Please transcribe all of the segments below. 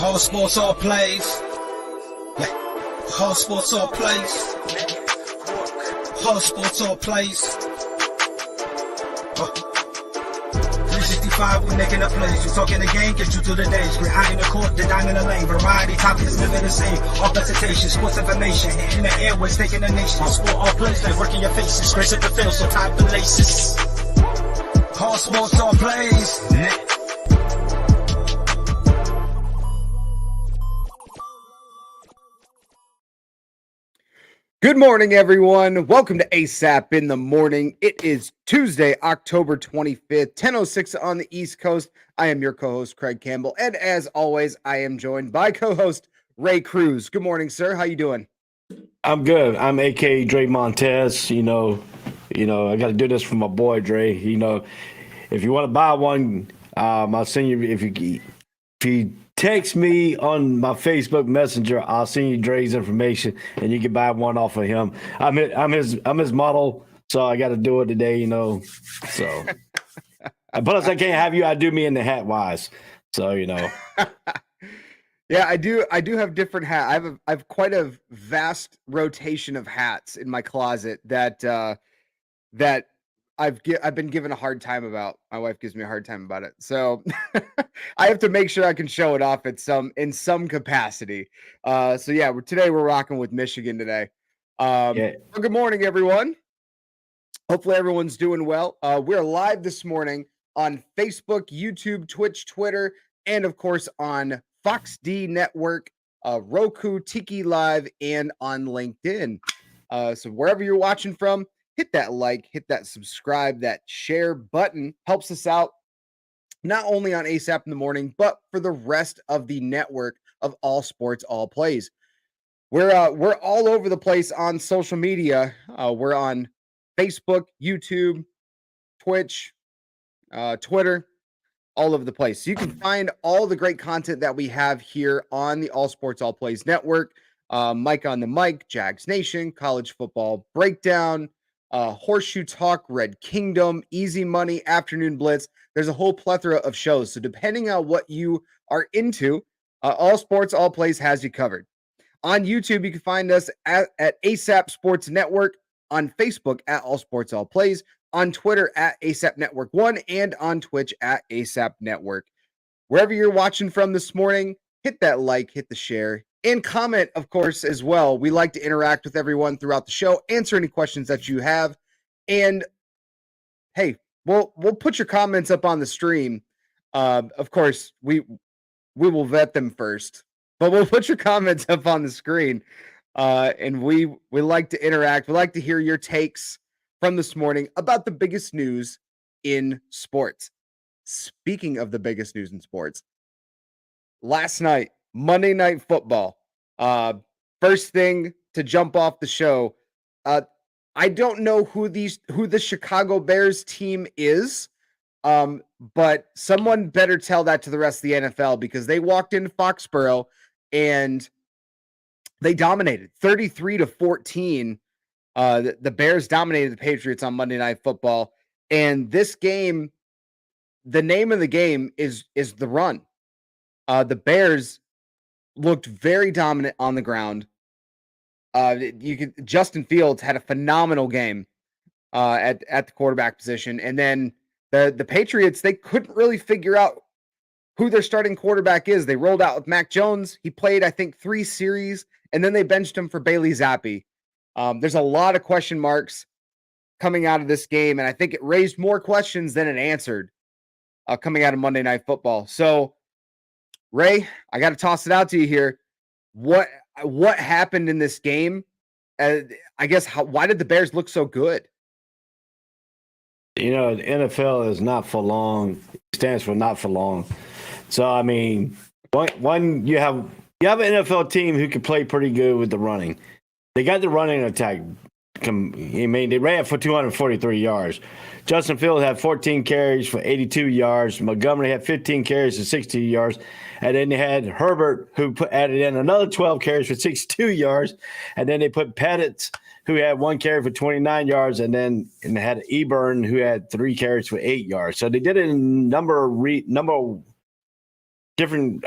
Whole sports all plays. Yeah. Whole sports all plays. Whole sports all plays. 365, we making a plays. You talking the game, get you to the days. We're high in the court, the dime in the lane. Variety topics, living the same. All presentation, sports information. Hitting the airways, taking the nation. Sport all plays, like working your faces. Grace at the field, so tie the laces. Whole sports all plays. Good morning, everyone. Welcome to ASAP in the morning. It is Tuesday, October 25th, 10:06 on the East Coast. I am your co-host, Craig Campbell, and as always, I am joined by co-host Ray Cruz. Good morning, sir. How you doing? I'm good. I'm AKA Dre Montez. You know, I got to do this for my boy Dre. You know, if you want to buy one, I'll send you. If you text me on my Facebook Messenger, I'll send you Dre's information, and you can buy one off of him. I'm his model, so I got to do it today. You know, so plus I can't have you outdo me in the hat wise. So you know. Yeah, I do have different hats. I have quite a vast rotation of hats in my closet that I've been given a hard time about. My wife gives me a hard time about it. So I have to make sure I can show it off in some capacity. So yeah, today we're rocking with Michigan today. Well, good morning, everyone. Hopefully everyone's doing well. We're live this morning on Facebook, YouTube, Twitch, Twitter, and of course on Fox D Network, Roku, Tiki Live, and on LinkedIn. So wherever you're watching from, hit that like, hit that subscribe, that share button. Helps us out not only on ASAP in the morning, but for the rest of the network of All Sports, All Plays. We're all over the place on social media. We're on Facebook, YouTube, Twitch, Twitter, all over the place. So you can find all the great content that we have here on the All Sports, All Plays network. Mike on the Mic, Jags Nation, College Football Breakdown, Horseshoe Talk, Red Kingdom, Easy Money, Afternoon Blitz. There's a whole plethora of shows. So depending on what you are into, All Sports, All Plays has you covered. On YouTube, you can find us at ASAP Sports Network, on Facebook at All Sports, All Plays, on Twitter at ASAP Network 1, and on Twitch at ASAP Network. Wherever you're watching from this morning, hit that like, hit the share, and comment, of course, as well. We like to interact with everyone throughout the show, answer any questions that you have. And hey, we'll put your comments up on the stream. Of course, we will vet them first, but we'll put your comments up on the screen. And we like to interact. We like to hear your takes from this morning about the biggest news in sports. Speaking of the biggest news in sports, last night, Monday Night Football. First thing to jump off the show. I don't know who the Chicago Bears team is, but someone better tell that to the rest of the NFL, because they walked into Foxborough and they dominated 33-14. The Bears dominated the Patriots on Monday Night Football. And this game, the name of the game is the run. The Bears looked very dominant on the ground. Justin Fields had a phenomenal game at the quarterback position. And then the Patriots, they couldn't really figure out who their starting quarterback is. They rolled out with Mac Jones. He played, I think, 3 series, and then they benched him for Bailey Zappi. There's a lot of question marks coming out of this game, and I think it raised more questions than it answered coming out of Monday Night Football. So, Ray, I got to toss it out to you here. What happened in this game? I guess why did the Bears look so good? You know, the NFL is not for long. It stands for not for long. So I mean, one you have an NFL team who can play pretty good with the running. They got the running attack. I mean, they ran for 243 yards. Justin Fields had 14 carries for 82 yards. Montgomery had 15 carries for 62 yards. And then they had Herbert, who added in another 12 carries for 62 yards. And then they put Pettit, who had 1 carry for 29 yards. And they had Eburn, who had 3 carries for 8 yards. So they did it in number of different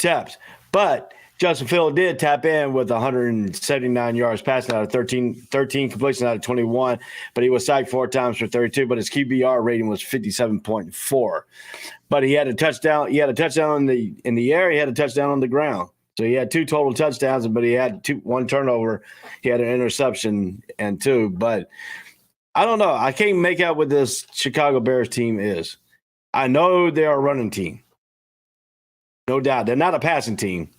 taps. But Justin Fields did tap in with 179 yards passing out of 13 completions out of 21, but he was sacked 4 times for 32, but his QBR rating was 57.4. But he had a touchdown. He had a touchdown in the air. He had a touchdown on the ground. So he had 2 total touchdowns, but he had 1 turnover. He had an interception and 2. But I don't know. I can't make out what this Chicago Bears team is. I know they're a running team. No doubt. They're not a passing team.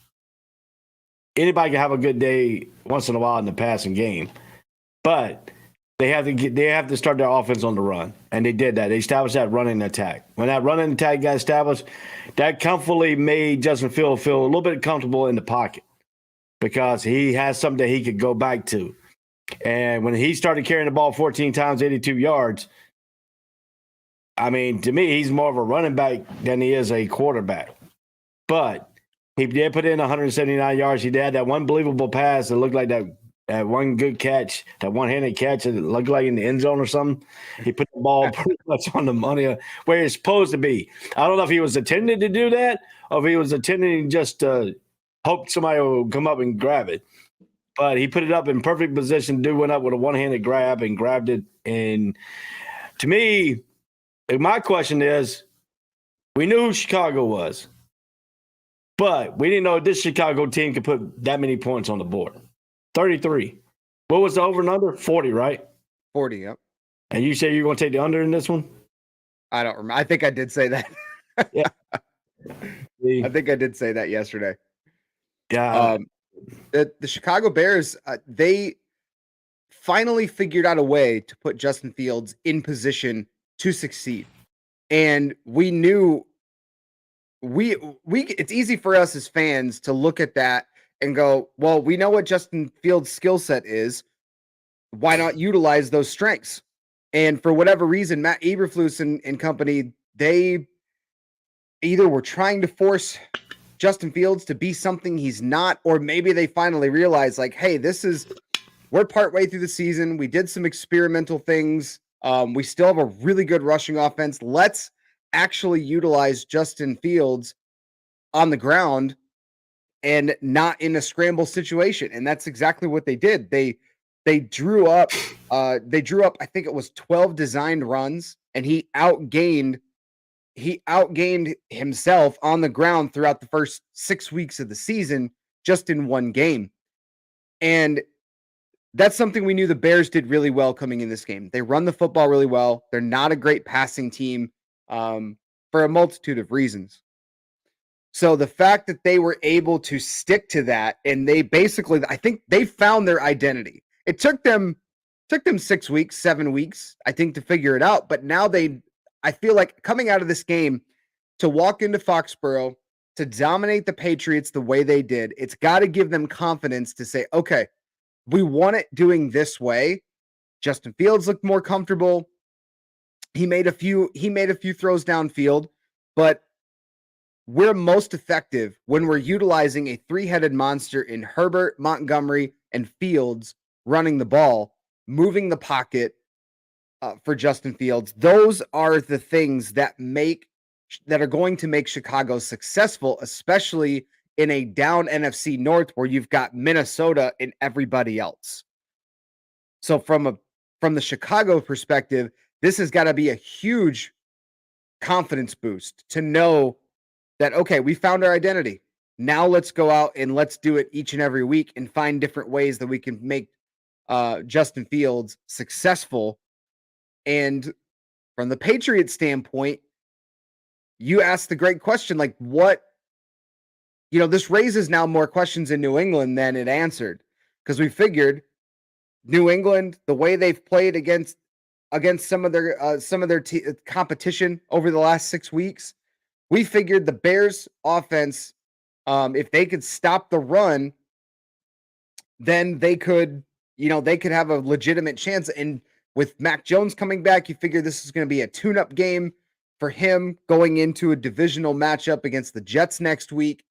Anybody can have a good day once in a while in the passing game. But they have to start their offense on the run. And they did that. They established that running attack. When that running attack got established, that comfortably made Justin Fields feel a little bit comfortable in the pocket because he has something that he could go back to. And when he started carrying the ball 14 times, 82 yards, I mean, to me, he's more of a running back than he is a quarterback. But he did put in 179 yards. He did that one believable pass that looked like that one good catch, that one-handed catch that looked like in the end zone or something. He put the ball pretty much on the money where it's supposed to be. I don't know if he was intending to do that or if he was intending just to hope somebody will come up and grab it. But he put it up in perfect position. Dude went up with a one-handed grab and grabbed it. And to me, my question is, we knew who Chicago was, but we didn't know this Chicago team could put that many points on the board. 33. What was the over and under? 40, right? 40, yep. And you say you're going to take the under in this one? I don't remember. I think I did say that. Yeah. I think I did say that yesterday. Yeah. The Chicago Bears, they finally figured out a way to put Justin Fields in position to succeed. And we knew it's easy for us as fans to look at that and go, well, we know what Justin Fields' skill set is. Why not utilize those strengths? And for whatever reason, Matt Eberflus and company, they either were trying to force Justin Fields to be something he's not, or maybe they finally realized, like, hey, we're partway through the season. We did some experimental things. We still have a really good rushing offense. Let's actually utilize Justin Fields on the ground and not in a scramble situation. And that's exactly what they did. They drew up, I think it was 12 designed runs, and he outgained himself on the ground throughout the first 6 weeks of the season, just in one game. And that's something we knew the Bears did really well coming in this game. They run the football really well. They're not a great passing team for a multitude of reasons. So the fact that they were able to stick to that, and they basically, I think they found their identity. It took them 6 weeks, 7 weeks, I think, to figure it out. But now I feel like coming out of this game, to walk into Foxborough, to dominate the Patriots the way they did, it's got to give them confidence to say, okay, we want it doing this way. Justin Fields looked more comfortable. He made a few throws downfield, but we're most effective when we're utilizing a 3-headed monster in Herbert, Montgomery, and Fields running the ball, moving the pocket for Justin Fields. Those are the things that are going to make Chicago successful, especially in a down NFC North where you've got Minnesota and everybody else. So from the Chicago perspective, this has got to be a huge confidence boost to know that, okay, we found our identity. Now let's go out and let's do it each and every week and find different ways that we can make Justin Fields successful. And from the Patriots standpoint, you asked the great question, like this raises now more questions in New England than it answered, because we figured New England, the way they've played against some of their competition over the last 6 weeks, we figured the Bears offense, if they could stop the run, then they could have a legitimate chance. And with Mac Jones coming back, you figure this is going to be a tune-up game for him going into a divisional matchup against the Jets next week.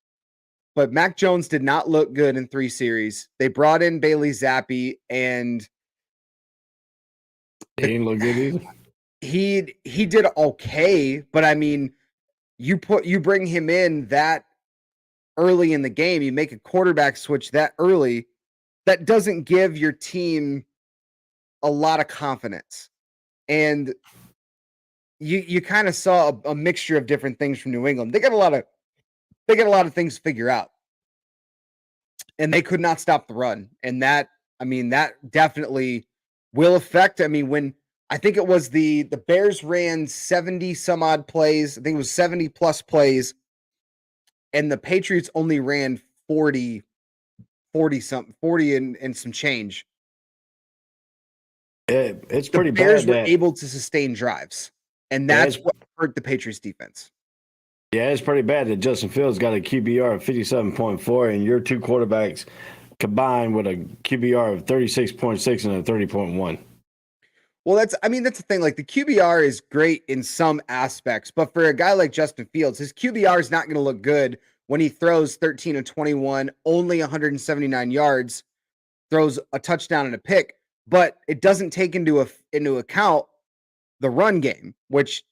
But Mac Jones did not look good in 3 series. They brought in Bailey Zappi, and he didn't look good either. He did okay, but I mean, you bring him in, that early in the game, you make a quarterback switch that early, that doesn't give your team a lot of confidence. And you kind of saw a mixture of different things from New England. They got a lot of things to figure out. And they could not stop the run. And that definitely will affect. I mean, when I think it was the Bears ran 70 some odd plays, I think it was 70 plus plays, and the Patriots only ran 40 and some change. It's pretty bad. The Bears were bad able to sustain drives, and that's what hurt the Patriots defense. Yeah, it's pretty bad that Justin Fields got a QBR of 57.4, and your two quarterbacks combined with a QBR of 36.6 and a 30.1. Well, that's the thing. Like, the QBR is great in some aspects, but for a guy like Justin Fields, his QBR is not going to look good when he throws 13 of 21, only 179 yards, throws a touchdown and a pick, but it doesn't take into account the run game, which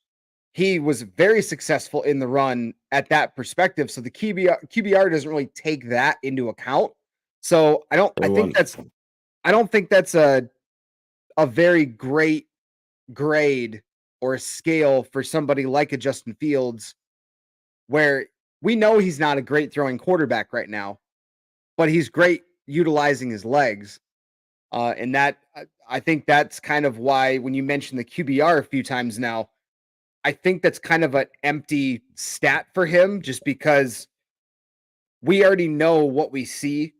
he was very successful in the run at that perspective. So the QBR doesn't really take that into account. So I don't think that's a very great grade or a scale for somebody like a Justin Fields, where we know he's not a great throwing quarterback right now, but he's great utilizing his legs. And that, I think that's kind of why when you mentioned the QBR a few times now, I think that's kind of an empty stat for him, just because we already know what we see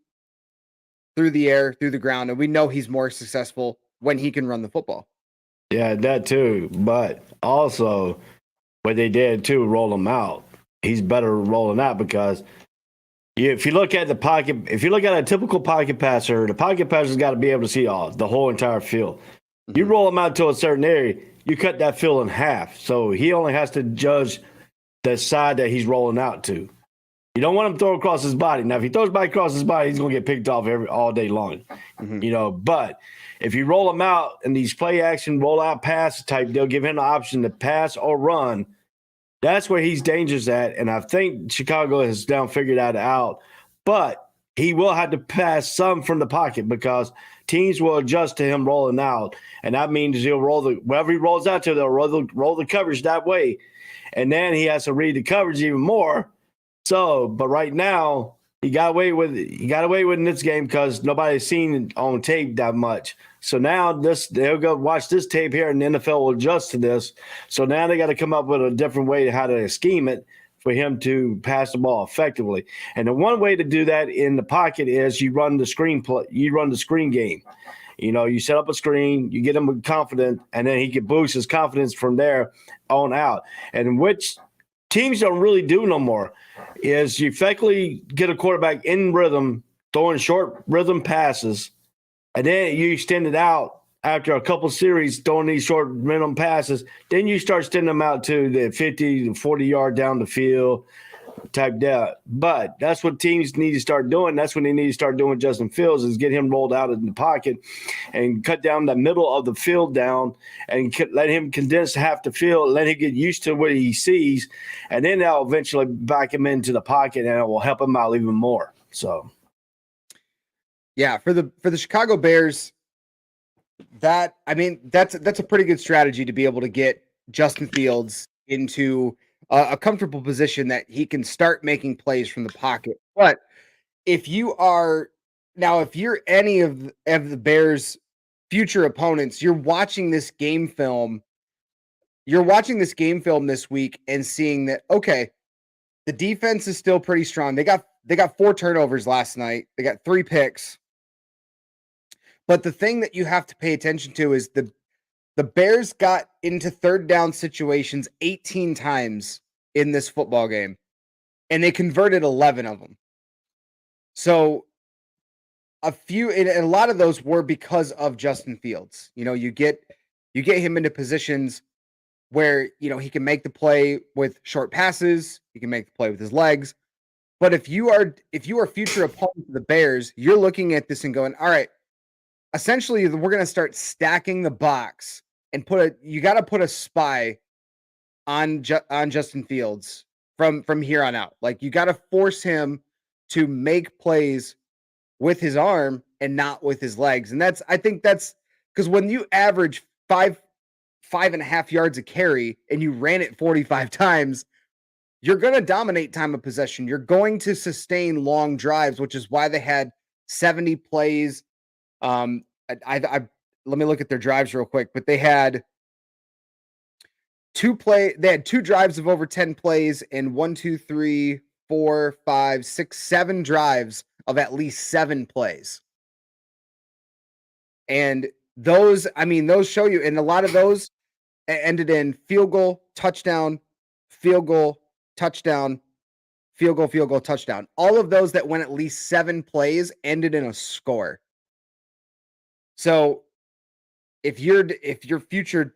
through the air, through the ground, and we know he's more successful when he can run the football. Yeah, that too. But also, what they did too, roll him out. He's better rolling out because if you look at the pocket, if you look at a typical pocket passer, the pocket passer's got to be able to see the whole entire field. Mm-hmm. You roll him out to a certain area, you cut that field in half. So he only has to judge the side that he's rolling out to. You don't want him to throw across his body. Now, if he throws back across his body, he's going to get picked off all day long. Mm-hmm. But if you roll him out in these play action, roll out pass type, they'll give him the option to pass or run. That's where he's dangerous at. And I think Chicago has now figured that out. But he will have to pass some from the pocket because teams will adjust to him rolling out. And that means he'll wherever he rolls out to, they'll roll the coverage that way. And then he has to read the coverage even more. So, but right now, he got away with in this game because nobody's seen it on tape that much. So now they'll go watch this tape here, and the NFL will adjust to this. So now they got to come up with a different way how to scheme it for him to pass the ball effectively. And the one way to do that in the pocket is you run the screen game. You set up a screen, you get him confident, and then he can boost his confidence from there on out. And which teams don't really do no more is you effectively get a quarterback in rhythm, throwing short rhythm passes, and then you extend it out after a couple series throwing these short rhythm passes. Then you start extending them out to the 50 to 40 yard down the field type deal. But that's what teams need to start doing. That's what they need to start doing with Justin Fields is get him rolled out in the pocket and cut down the middle of the field down and let him condense half the field, let him get used to what he sees, and then that'll eventually back him into the pocket and it will help him out even more. So, yeah, for the Chicago Bears, that's a pretty good strategy to be able to get Justin Fields into a comfortable position that he can start making plays from the pocket. But if you're any of the Bears' future opponents, you're watching this game film this week and seeing that, okay, the defense is still pretty strong. They got 4 turnovers last night. They got 3 picks. But the thing that you have to pay attention to is the Bears got into third down situations 18 times in this football game, and they converted 11 of them. So a lot of those were because of Justin Fields. You get him into positions where, he can make the play with short passes, he can make the play with his legs. But if you are future opponents of the Bears, you're looking at this and going, all right, essentially we're going to start stacking the box and you got to put a spy on Justin Fields from here on out. Like, you got to force him to make plays with his arm and not with his legs. And I think that's because when you average 5.5 yards a carry and you ran it 45 times, you're going to dominate time of possession. You're going to sustain long drives, which is why they had 70 plays. Let me look at their drives real quick, but they had two drives of over 10 plays and 7 drives of at least 7 plays. And those show you, and a lot of those ended in field goal, touchdown, field goal, touchdown, field goal, touchdown. All of those that went at least 7 plays ended in a score. So if your future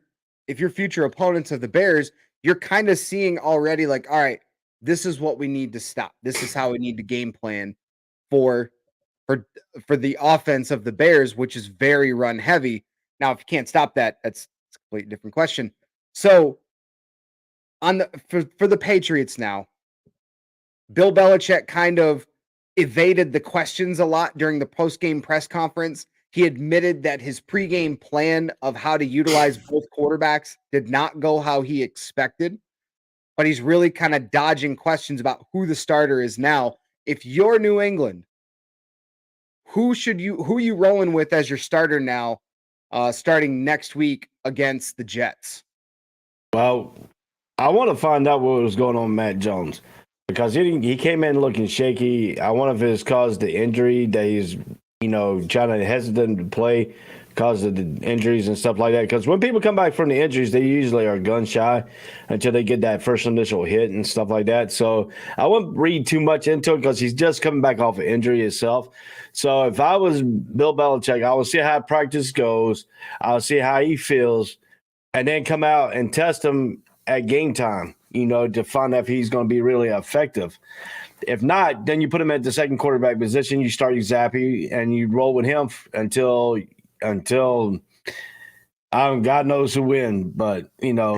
opponents of the Bears, you're kind of seeing already like, all right, this is what we need to stop. This is how we need to game plan for the offense of the Bears, which is very run heavy. Now, if you can't stop that, that's a completely different question. So for the Patriots now, Bill Belichick kind of evaded the questions a lot during the post-game press conference. He admitted that his pregame plan of how to utilize both quarterbacks did not go how he expected, but he's really kind of dodging questions about who the starter is now. If you're New England, who are you rolling with as your starter now, starting next week against the Jets? Well, I want to find out what was going on with Matt Jones because he came in looking shaky. I wonder if it's caused the injury that he's, trying to hesitant to play because of the injuries and stuff like that. Because when people come back from the injuries, they usually are gun shy until they get that first initial hit and stuff like that. So I wouldn't read too much into it because he's just coming back off of injury itself. So if I was Bill Belichick, I would see how practice goes. I'll see how he feels, and then come out and test him at game time, to find out if he's going to be really effective. If not, then you put him at the second quarterback position. You start Zappy and you roll with him until God knows who win. But because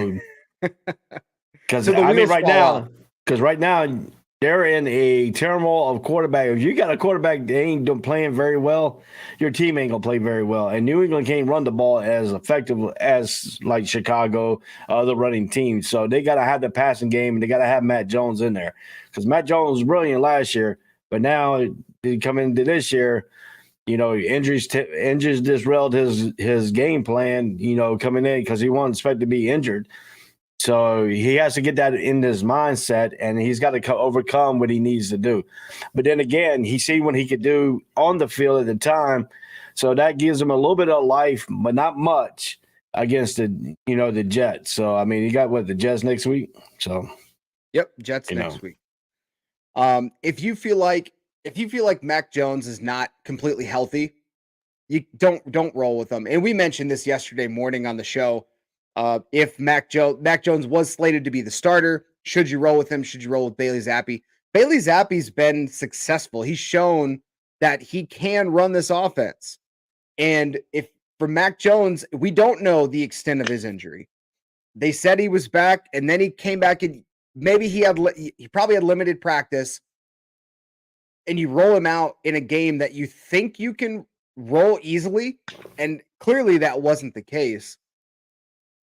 right now they're in a turmoil of quarterback. If you got a quarterback that ain't playing very well, your team ain't gonna play very well. And New England can't run the ball as effective as like Chicago, the running team. So they gotta have the passing game, and they gotta have Matt Jones in there because Matt Jones was brilliant last year, but now he come into this year. Injuries disrailed his game plan. Coming in because he wasn't expected to be injured. So he has to get that in his mindset, and he's got to overcome what he needs to do. But then again, he seen what he could do on the field at the time, so that gives him a little bit of life, but not much against the Jets. So I mean, he got the Jets next week. So yep, Jets next week. If you feel like Mac Jones is not completely healthy, you don't roll with him. And we mentioned this yesterday morning on the show. If Mac Jones was slated to be the starter, should you roll with him? Should you roll with Bailey Zappi? Bailey Zappi's been successful. He's shown that he can run this offense. And if for Mac Jones, we don't know the extent of his injury. They said he was back, and then he came back, and maybe he probably had limited practice. And you roll him out in a game that you think you can roll easily, and clearly that wasn't the case.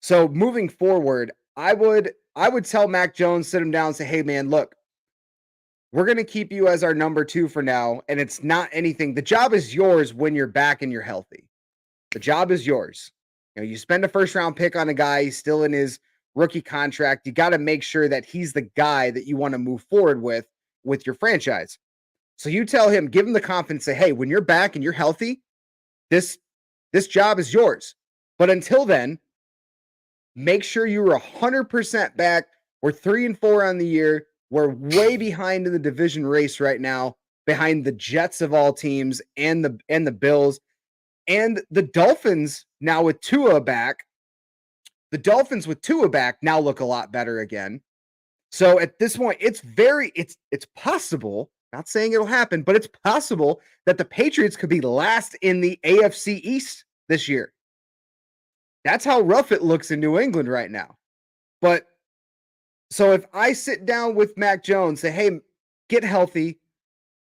So moving forward, I would tell Mac Jones, sit him down and say, hey, man, look, we're going to keep you as our number 2 for now, and it's not anything. The job is yours when you're back and you're healthy. The job is yours. You spend a first-round pick on a guy, he's still in his rookie contract. You got to make sure that he's the guy that you want to move forward with your franchise. So you tell him, give him the confidence, say, hey, when you're back and you're healthy, this job is yours. But until then, make sure you're 100% back. We're 3-4 on the year. We're way behind in the division race right now, behind the Jets of all teams and the Bills and the Dolphins now with Tua back. The Dolphins with Tua back now look a lot better again. So at this point, it's possible, not saying it'll happen, but it's possible that the Patriots could be last in the AFC East this year. That's how rough it looks in New England right now. But so if I sit down with Mac Jones, say, hey, get healthy,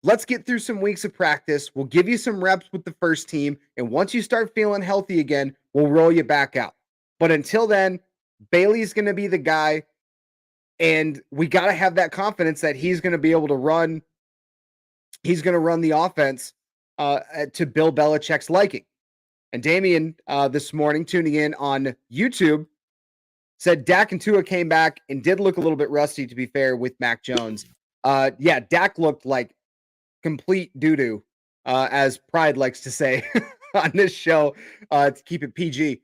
let's get through some weeks of practice. We'll give you some reps with the first team. And once you start feeling healthy again, we'll roll you back out. But until then, Bailey's going to be the guy. And we got to have that confidence that he's going to be able to run. He's going to run the offense to Bill Belichick's liking. And Damian this morning, tuning in on YouTube, said Dak and Tua came back and did look a little bit rusty, to be fair, with Mac Jones. Yeah, Dak looked like complete doo-doo, as Pride likes to say on this show, to keep it PG.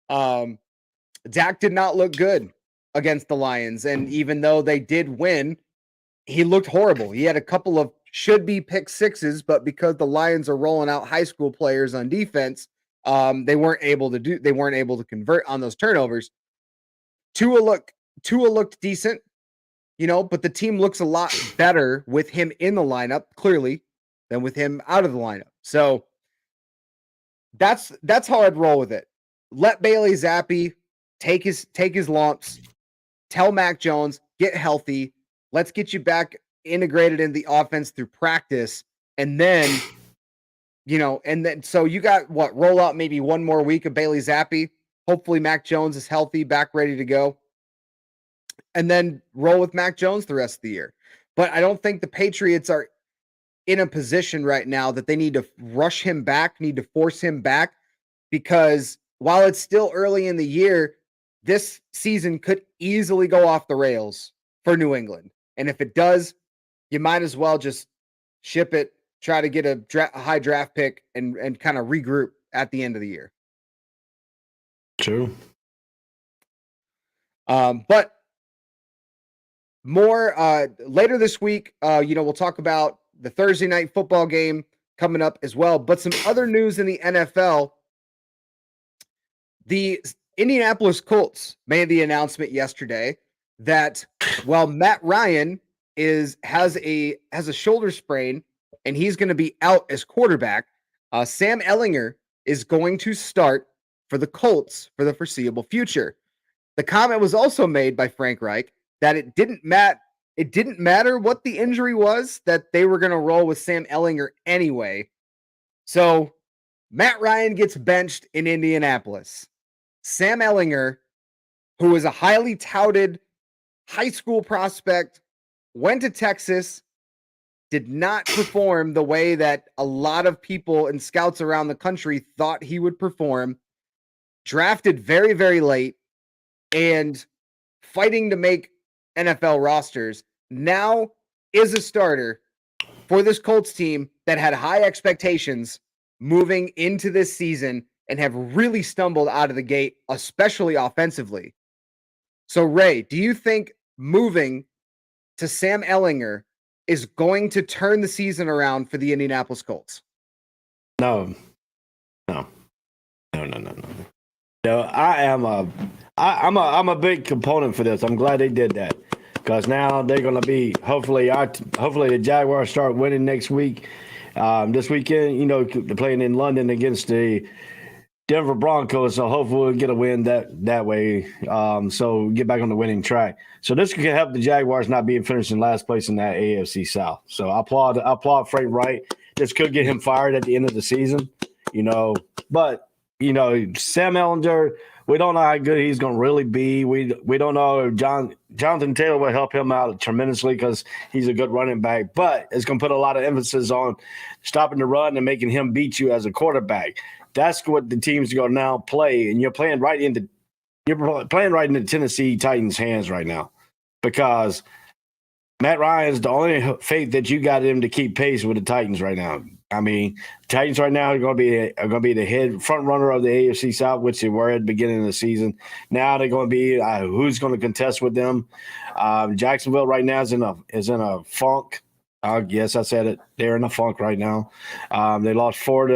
Dak did not look good against the Lions, and even though they did win, he looked horrible. He had a couple of should-be pick sixes, but because the Lions are rolling out high school players on defense, they weren't able to convert on those turnovers. Tua looked decent, but the team looks a lot better with him in the lineup, clearly, than with him out of the lineup. So that's how I'd roll with it. Let Bailey Zappi take his lumps. Tell Mac Jones, get healthy. Let's get you back integrated in the offense through practice. And then, so you got roll out maybe one more week of Bailey Zappi. Hopefully Mac Jones is healthy, back ready to go. And then roll with Mac Jones the rest of the year. But I don't think the Patriots are in a position right now that they need to rush him back, need to force him back, because while it's still early in the year, this season could easily go off the rails for New England. And if it does, you might as well just ship it, try to get a high draft pick and kind of regroup at the end of the year. True. But more later this week, we'll talk about the Thursday night football game coming up as well. But some other news in the NFL. The Indianapolis Colts made the announcement yesterday that while Matt Ryan has a shoulder sprain and he's going to be out as quarterback, Sam Ehlinger is going to start for the Colts for the foreseeable future. The comment was also made by Frank Reich that it didn't matter what the injury was, that they were going to roll with Sam Ehlinger anyway. So Matt Ryan gets benched in Indianapolis. Sam Ehlinger, who is a highly touted high school prospect, went to Texas, did not perform the way that a lot of people and scouts around the country thought he would perform, drafted very, very late, and fighting to make NFL rosters, now is a starter for this Colts team that had high expectations moving into this season and have really stumbled out of the gate, especially offensively. So, Ray, do you think moving to Sam Ehlinger is going to turn the season around for the Indianapolis Colts? No. I'm a big component for this. I'm glad they did that, because now they're going to be hopefully the Jaguars start winning next week. This weekend, they're playing in London against the Denver Broncos, so hopefully we'll get a win that way. So get back on the winning track. So this could help the Jaguars not being finished in last place in that AFC South. So I applaud Frank Wright. This could get him fired at the end of the season, But Sam Ehlinger, we don't know how good he's going to really be. We don't know if Jonathan Taylor will help him out tremendously because he's a good running back. But it's going to put a lot of emphasis on stopping the run and making him beat you as a quarterback. That's what the team's going to now play, and you're playing right into Tennessee Titans' hands right now, because Matt Ryan's the only faith that you got him to keep pace with the Titans right now. I mean, the Titans right now are going to be the head front runner of the AFC South, which they were at the beginning of the season. Now they're going to be who's going to contest with them. Jacksonville right now is in a funk. Yes, I said it. They're in a funk right now. They lost four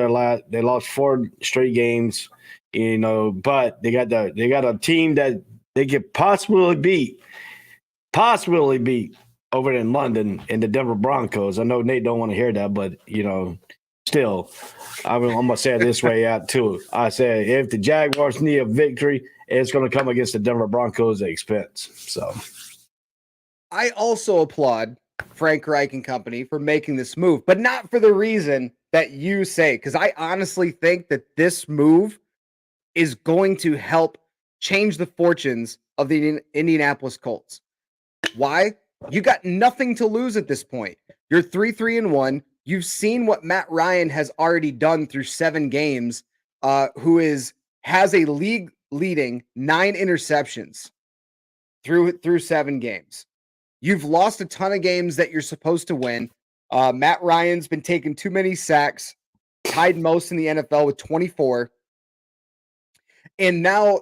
straight games, but they got a team that they could possibly beat over in London in the Denver Broncos. I know Nate don't want to hear that, but still, I'm gonna say it this way out too. I say if the Jaguars need a victory, it's gonna come against the Denver Broncos at expense. So I also applaud Frank Reich and company for making this move, but not for the reason that you say, because I honestly think that this move is going to help change the fortunes of the Indianapolis Colts. Why? You got nothing to lose at this point. You're 3-1. You've seen what Matt Ryan has already done through 7 games, has a league leading 9 interceptions through 7 games. You've lost a ton of games that you're supposed to win. Matt Ryan's been taking too many sacks, tied most in the NFL with 24. And now,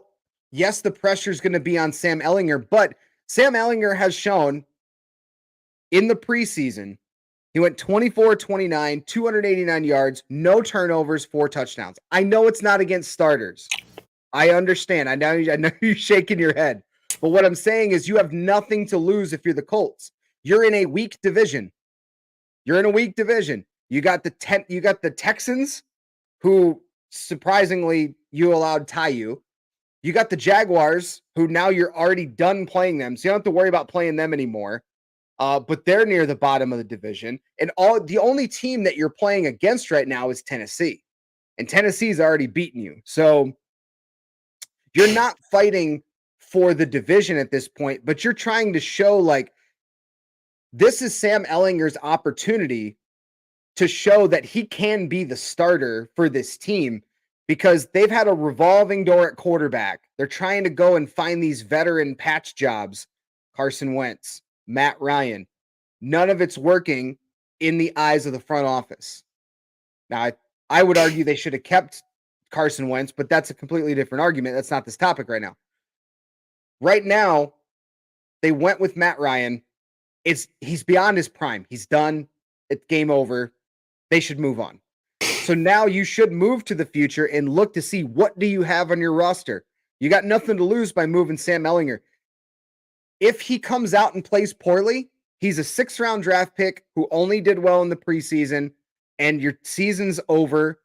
yes, the pressure is going to be on Sam Ehlinger, but Sam Ehlinger has shown in the preseason, he went 24-29, 289 yards, no turnovers, 4 touchdowns. I know it's not against starters. I understand. I know you're shaking your head. But what I'm saying is you have nothing to lose if you're the Colts. You're in a weak division. You got the Texans, who surprisingly you allowed Taiyu. You got the Jaguars, who now you're already done playing them, so you don't have to worry about playing them anymore. But they're near the bottom of the division. And the only team that you're playing against right now is Tennessee. And Tennessee's already beaten you. So you're not fighting for the division at this point, but you're trying to show like this is Sam Ehlinger's opportunity to show that he can be the starter for this team, because they've had a revolving door at quarterback. They're trying to go and find these veteran patch jobs. Carson Wentz, Matt Ryan. None of it's working in the eyes of the front office. Now, I would argue they should have kept Carson Wentz, but that's a completely different argument. That's not this topic right now. Right now, they went with Matt Ryan. He's beyond his prime. He's done. It's game over. They should move on. So now you should move to the future and look to see what do you have on your roster. You got nothing to lose by moving Sam Ehlinger. If he comes out and plays poorly, he's a 6th-round draft pick who only did well in the preseason, and your season's over.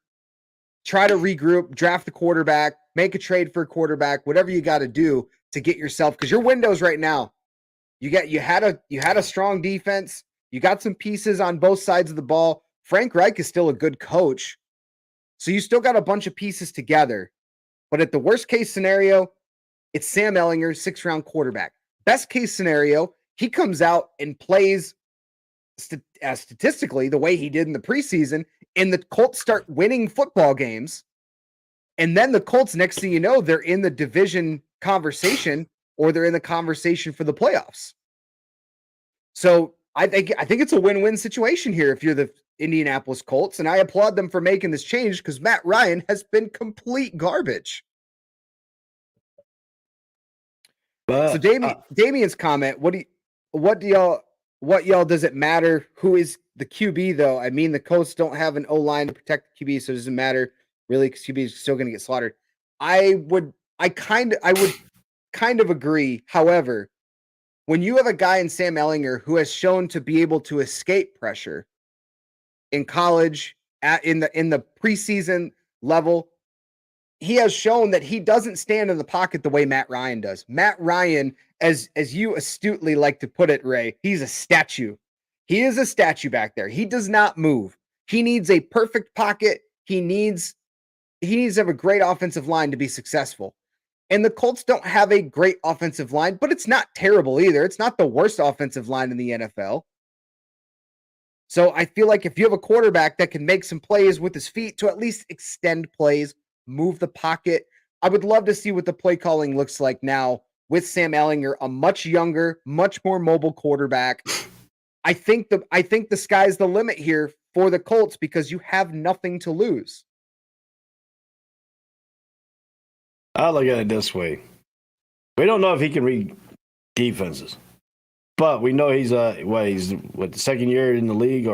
Try to regroup, draft a quarterback, make a trade for a quarterback, whatever you got to do to get yourself, because your window's right now. You had a strong defense. You got some pieces on both sides of the ball. Frank Reich is still a good coach. So you still got a bunch of pieces together. But at the worst case scenario, it's Sam Ehlinger, 6th-round quarterback. Best case scenario, he comes out and plays statistically the way he did in the preseason, and the Colts start winning football games. And then the Colts, next thing you know, they're in the division conversation, or they're in the conversation for the playoffs. So I think it's a win-win situation here if you're the Indianapolis Colts, and I applaud them for making this change because Matt Ryan has been complete garbage. So Damien's comment, what y'all does it matter who is the QB though? I mean, the Colts don't have an O-line to protect the QB, so it doesn't matter really because QB is still going to get slaughtered. I would kind of agree. However, when you have a guy in Sam Ehlinger who has shown to be able to escape pressure in college, in the preseason level, he has shown that he doesn't stand in the pocket the way Matt Ryan does. Matt Ryan, as you astutely like to put it, Ray, he's a statue. He is a statue back there. He does not move. He needs a perfect pocket. He needs to have a great offensive line to be successful. And the Colts don't have a great offensive line, but it's not terrible either. It's not the worst offensive line in the NFL. So I feel like if you have a quarterback that can make some plays with his feet to at least extend plays, move the pocket, I would love to see what the play calling looks like now with Sam Ehlinger, a much younger, much more mobile quarterback. I think the sky's the limit here for the Colts because you have nothing to lose. I look at it this way. We don't know if he can read defenses, but we know he's the second year in the league,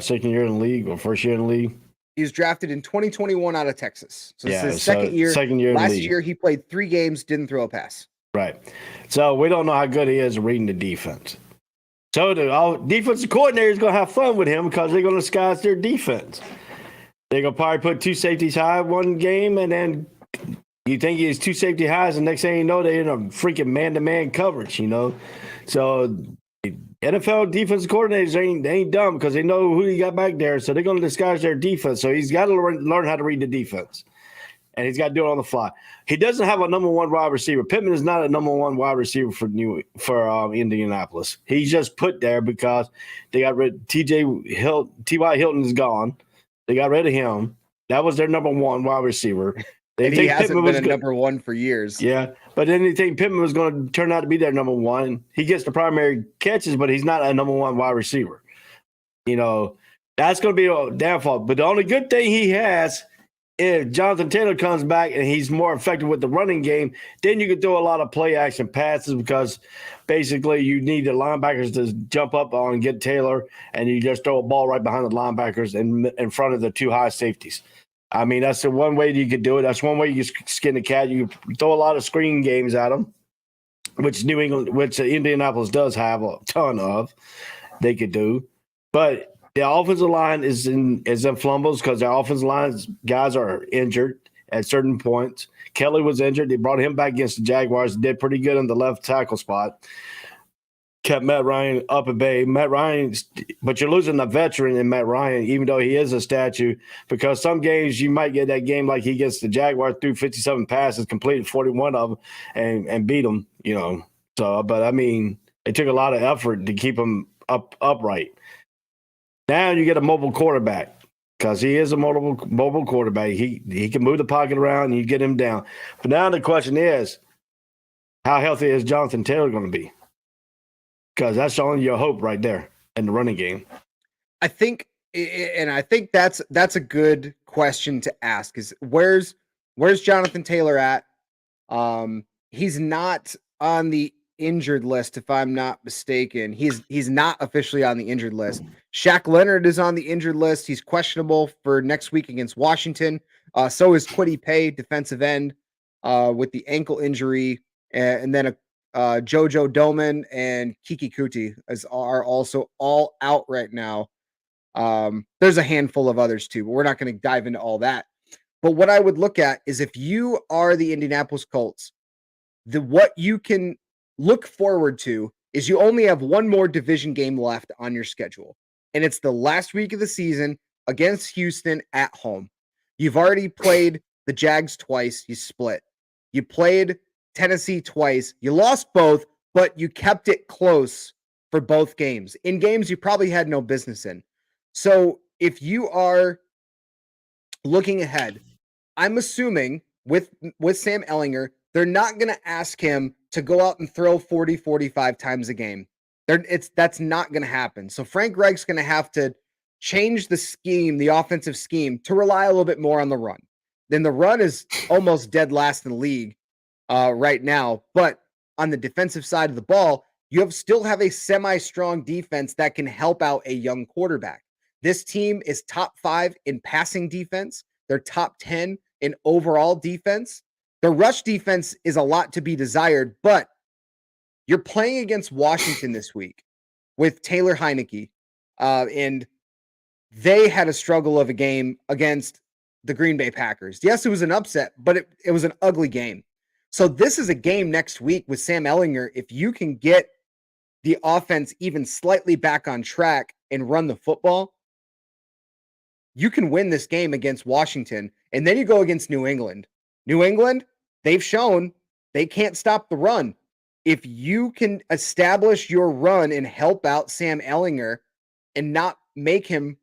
second year in the league or first year in the league. He was drafted in 2021 out of Texas. So yeah, it's his second year. Last year he played 3 games, didn't throw a pass. Right. So we don't know how good he is at reading the defense. So the defensive coordinator is going to have fun with him because they're going to disguise their defense. They're going to probably put 2 safeties high one game, and then you think he's 2 safety highs, and next thing you know, they're in a freaking man-to-man coverage, So NFL defensive coordinators ain't dumb because they know who he got back there, so they're going to disguise their defense. So he's got to learn how to read the defense, and he's got to do it on the fly. He doesn't have a number one wide receiver. Pittman is not a number one wide receiver for Indianapolis. He's just put there because they got rid. T.Y. Hilton is gone. They got rid of him. That was their number one wide receiver. He hasn't been a number one for years. Yeah, but then they think Pittman was going to turn out to be their number one. He gets the primary catches, but he's not a number one wide receiver. That's going to be a downfall. But the only good thing he has, if Jonathan Taylor comes back and he's more effective with the running game, then you can throw a lot of play action passes because basically you need the linebackers to jump up on and get Taylor, and you just throw a ball right behind the linebackers in front of the two high safeties. I mean, that's the one way you could do it. That's one way you skin the cat. You throw a lot of screen games at them, which Indianapolis does have a ton of. They could do, but the offensive line is in flumbles because their offensive line guys are injured at certain points. Kelly was injured. They brought him back against the Jaguars. Did pretty good on the left tackle spot. Kept Matt Ryan up at bay. But you're losing a veteran in Matt Ryan, even though he is a statue, because some games you might get that game like he gets the Jaguars through 57 passes, completed 41 of them, and beat them, So, but I mean, it took a lot of effort to keep him upright. Now you get a mobile quarterback because he is a mobile quarterback. He can move the pocket around and you get him down. But now the question is, how healthy is Jonathan Taylor going to be? Because that's only your hope right there in the running game. I think that's a good question to ask. Is where's Jonathan Taylor at? He's not on the injured list, if I'm not mistaken. He's not officially on the injured list. Shaq Leonard is on the injured list. He's questionable for next week against Washington. So is Kwity Paye, defensive end, with the ankle injury, and then Jojo Doman and Kiki Kuti are also all out right now. There's a handful of others too, but we're not going to dive into all that. But what I would look at is if you are the Indianapolis Colts, what you can look forward to is you only have one more division game left on your schedule, and it's the last week of the season against Houston at home. You've already played the Jags twice. You split. You played Tennessee twice. You lost both, but you kept it close for both games. In games you probably had no business in. So if you are looking ahead, I'm assuming with Sam Ehlinger, they're not going to ask him to go out and throw 40, 45 times a game. That's not going to happen. So Frank Reich's going to have to change the scheme, the offensive scheme, to rely a little bit more on the run. Then the run is almost dead last in the league right now. But on the defensive side of the ball, you still have a semi-strong defense that can help out a young quarterback. This team is top 5 in passing defense. They're top 10 in overall defense. The rush defense is a lot to be desired, but you're playing against Washington this week with Taylor Heineke, and they had a struggle of a game against the Green Bay Packers. Yes, it was an upset, but it was an ugly game. So this is a game next week with Sam Ehlinger. If you can get the offense even slightly back on track and run the football, you can win this game against Washington. And then you go against New England. New England, they've shown they can't stop the run. If you can establish your run and help out Sam Ehlinger and not make him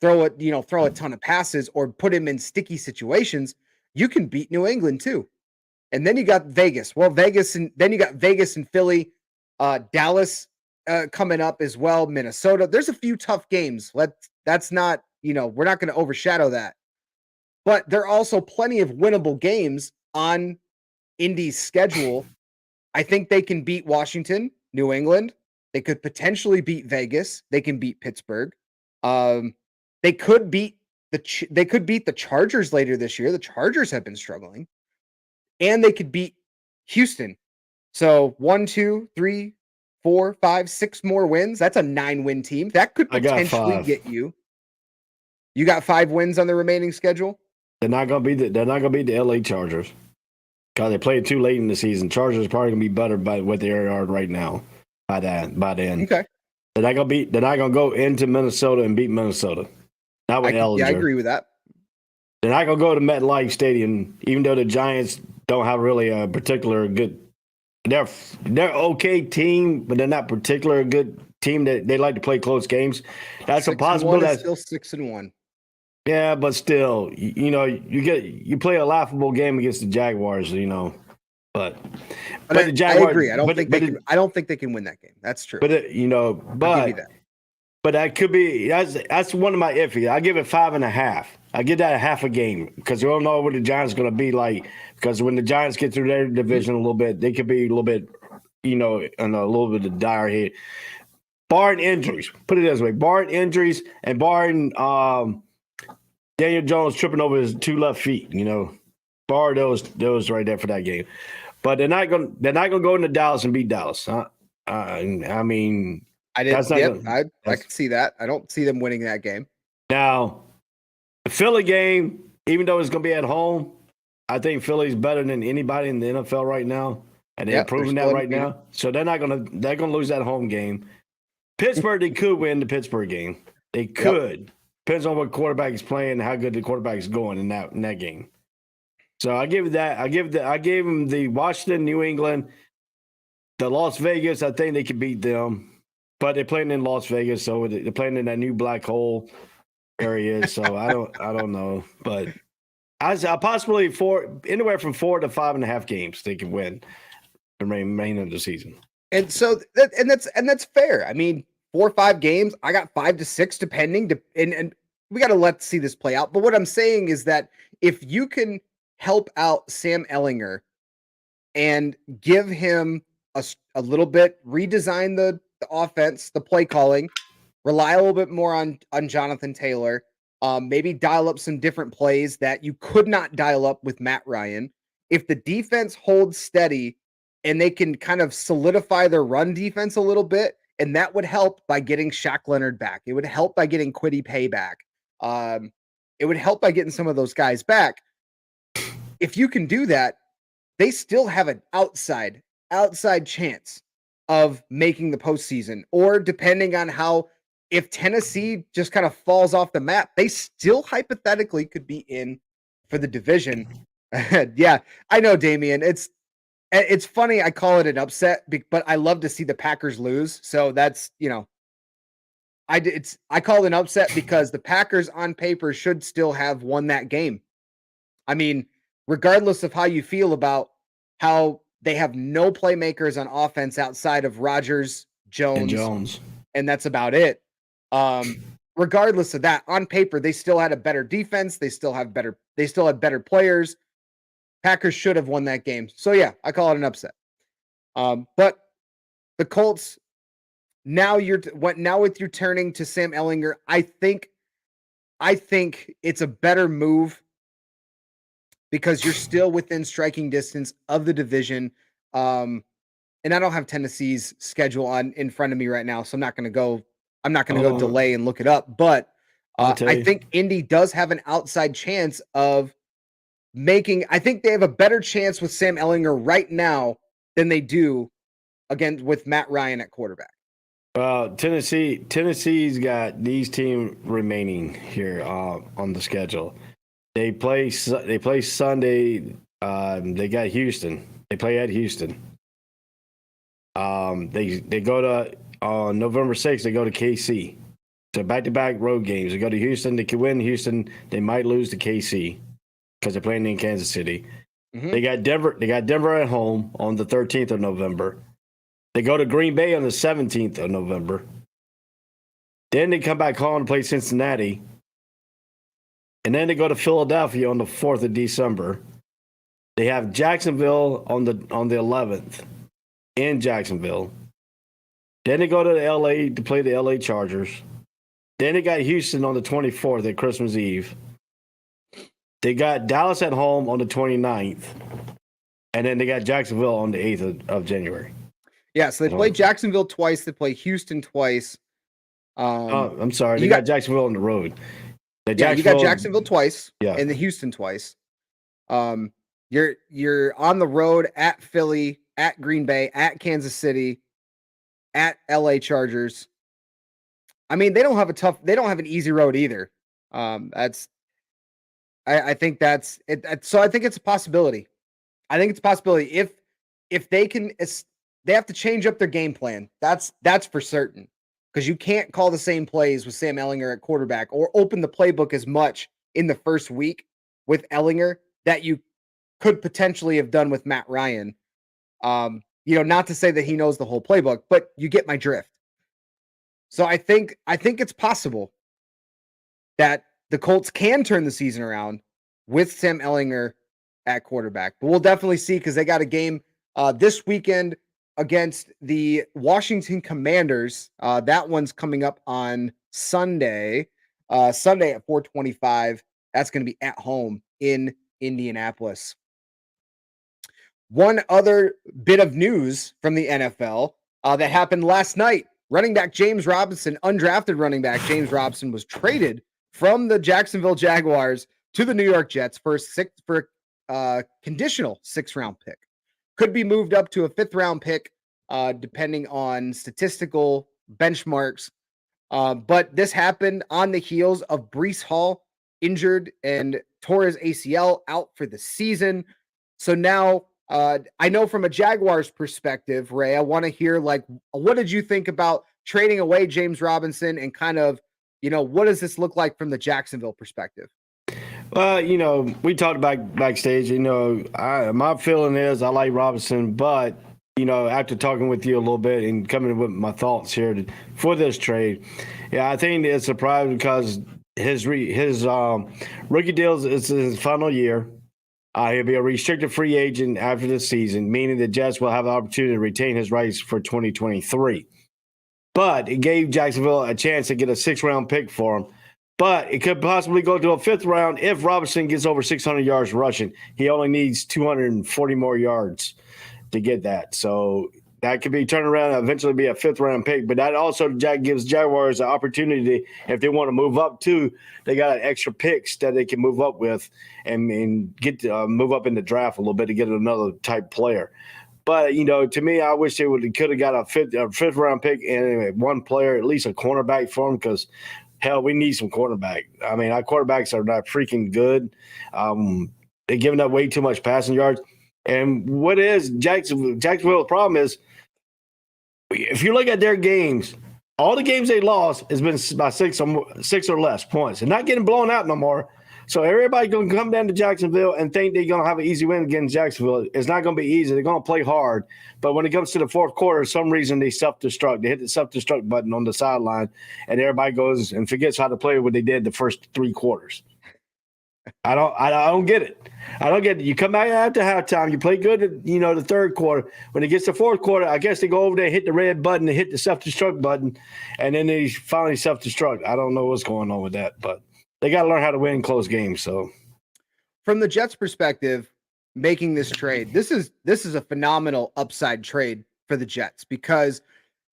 throw a ton of passes or put him in sticky situations, you can beat New England too. And then you got Vegas. Well, then you got Vegas and Philly, Dallas coming up as well, Minnesota. There's a few tough games. That's not, we're not going to overshadow that. But there are also plenty of winnable games on Indy's schedule. I think they can beat Washington, New England. They could potentially beat Vegas. They can beat Pittsburgh. They could beat the Chargers later this year. The Chargers have been struggling. And they could beat Houston. So 1, 2, 3, 4, 5, 6 more wins. That's a 9-win team. That could potentially get you. You got 5 wins on the remaining schedule? They're not gonna beat the LA Chargers. Because they played too late in the season. Chargers are probably gonna be better by what they are right now. by then. Okay. They're not gonna go into Minnesota and beat Minnesota. Not with Ellinger. Yeah, I agree with that. They're not gonna go to MetLife Stadium, even though the Giants don't have really a particular good. They're okay team, but they're not particularly a good team. That they like to play close games. That's a possibility. That's still 6-1. Yeah, but still, you play a laughable game against the Jaguars, But the Jaguars, I agree. I don't think they can win that game. That's true. But I'll give you that. But that could be that's one of my iffy. I give it 5.5. I give that a half a game because we don't know what the Giants are going to be like. Because when the Giants get through their division a little bit, they could be a little bit, in a little bit of dire hit. Barring injuries, put it this way: barring injuries and barring Daniel Jones tripping over his 2 left feet, bar those right there for that game. But they're not going to go into Dallas and beat Dallas. I mean. I can see that. I don't see them winning that game. Now, the Philly game, even though it's going to be at home, I think Philly's better than anybody in the NFL right now, and they're proving that right now. So they're going to lose that home game. Pittsburgh, they could win the Pittsburgh game. They could. Yep. Depends on what quarterback is playing and how good the quarterback is going in that game. So I give that. I gave them the Washington, New England, the Las Vegas. I think they could beat them. But they're playing in Las Vegas, so they're playing in that new black hole area. So I don't know, but I possibly anywhere from 4 to 5.5 games they can win the remainder of the season. And so that's fair. I mean, 4 or 5 games. I got 5 to 6 depending. And we got to see this play out. But what I'm saying is that if you can help out Sam Ehlinger and give him a little bit, redesign the offense, the play calling, rely a little bit more on Jonathan Taylor, maybe dial up some different plays that you could not dial up with Matt Ryan. If the defense holds steady and they can kind of solidify their run defense a little bit, and that would help by getting Shaq Leonard back. It would help by getting Kwity Paye back. It would help by getting some of those guys back. If you can do that, they still have an outside chance of making the postseason, or depending on if Tennessee just kind of falls off the map, they still hypothetically could be in for the division. Yeah, I know, Damian. It's funny. I call it an upset, but I love to see the Packers lose. So that's, I call it an upset because the Packers on paper should still have won that game. I mean, regardless of how you feel about how they have no playmakers on offense outside of Rodgers, Jones, and that's about it. Regardless of that, on paper, they still had a better defense. They still had better players. Packers should have won that game. So yeah, I call it an upset. But the Colts, now with you turning to Sam Ehlinger, I think it's a better move because you're still within striking distance of the division. And I don't have Tennessee's schedule in front of me right now, so I'm not going to go delay and look it up. But I think Indy does have an outside chance of I think they have a better chance with Sam Ehlinger right now than they do again with Matt Ryan at quarterback. Tennessee's got these teams remaining here on the schedule. They play Sunday. They got Houston. They play at Houston. They go to November 6th. They go to KC. So back-to-back road games. They go to Houston. They can win Houston. They might lose to KC because they're playing in Kansas City. Mm-hmm. They got Denver. They got Denver at home on the 13th of November. They go to Green Bay on the 17th of November. Then they come back home and play Cincinnati. And then they go to Philadelphia on the 4th of December. They have Jacksonville on the 11th in Jacksonville. Then they go to LA to play the LA Chargers. Then they got Houston on the 24th at Christmas Eve. They got Dallas at home on the 29th. And then they got Jacksonville on the 8th of January. Yeah, so they play Jacksonville twice. They play Houston twice. I'm sorry. They got Jacksonville on the road. You got Jacksonville twice, and the Houston twice. You're on the road at Philly, at Green Bay, at Kansas City, at LA Chargers. I mean, they don't have an easy road either. I think that's it. So I think it's a possibility. I think it's a possibility if they can, they have to change up their game plan. That's for certain, because you can't call the same plays with Sam Ehlinger at quarterback or open the playbook as much in the first week with Ehlinger that you could potentially have done with Matt Ryan. Not to say that he knows the whole playbook, but you get my drift. So I think it's possible that the Colts can turn the season around with Sam Ehlinger at quarterback. But we'll definitely see, because they got a game this weekend against the Washington Commanders. That one's coming up on Sunday at 4:25. That's going to be at home in Indianapolis. One other bit of news from the NFL that happened last night. Running back James Robinson, undrafted running back James Robinson, was traded from the Jacksonville Jaguars to the New York Jets for a conditional 6th-round pick. Could be moved up to a 5th-round pick, depending on statistical benchmarks. But this happened on the heels of Breece Hall injured and tore his ACL, out for the season. So now, I know from a Jaguars perspective, Ray, I want to hear, what did you think about trading away James Robinson, and kind of, what does this look like from the Jacksonville perspective? Well, we talked backstage. My feeling is I like Robinson, but after talking with you a little bit and coming with my thoughts here for this trade, I think it's a surprise because his rookie deal is his final year. He'll be a restricted free agent after the season, meaning the Jets will have the opportunity to retain his rights for 2023. But it gave Jacksonville a chance to get a 6th-round pick for him. But it could possibly go to a 5th round if Robinson gets over 600 yards rushing. He only needs 240 more yards to get that. So that could be turned around and eventually be a 5th-round pick. But that also gives Jaguars an opportunity, if they want to move up too, they got extra picks that they can move up with and get move up in the draft a little bit to get another type player. But, to me, I wish they could have got a 5th-round pick and one player, at least a cornerback for him, because, hell, we need some cornerback. I mean, our quarterbacks are not freaking good. They're giving up way too much passing yards. And what is Jacksonville's problem is, if you look at their games, all the games they lost has been by 6 or less points. They're not getting blown out no more. So everybody's going to come down to Jacksonville and think they're going to have an easy win against Jacksonville. It's not going to be easy. They're going to play hard. But when it comes to the 4th quarter, for some reason they self-destruct. They hit the self-destruct button on the sideline, and everybody goes and forgets how to play what they did the first 3 quarters. I don't get it. I don't get it. You come back after halftime, you play good at, the 3rd quarter. When it gets to 4th quarter, I guess they go over there, hit the red button, and hit the self-destruct button, and then they finally self-destruct. I don't know what's going on with that, but they got to learn how to win close games. So, from the Jets' perspective, making this trade, this is a phenomenal upside trade for the Jets, because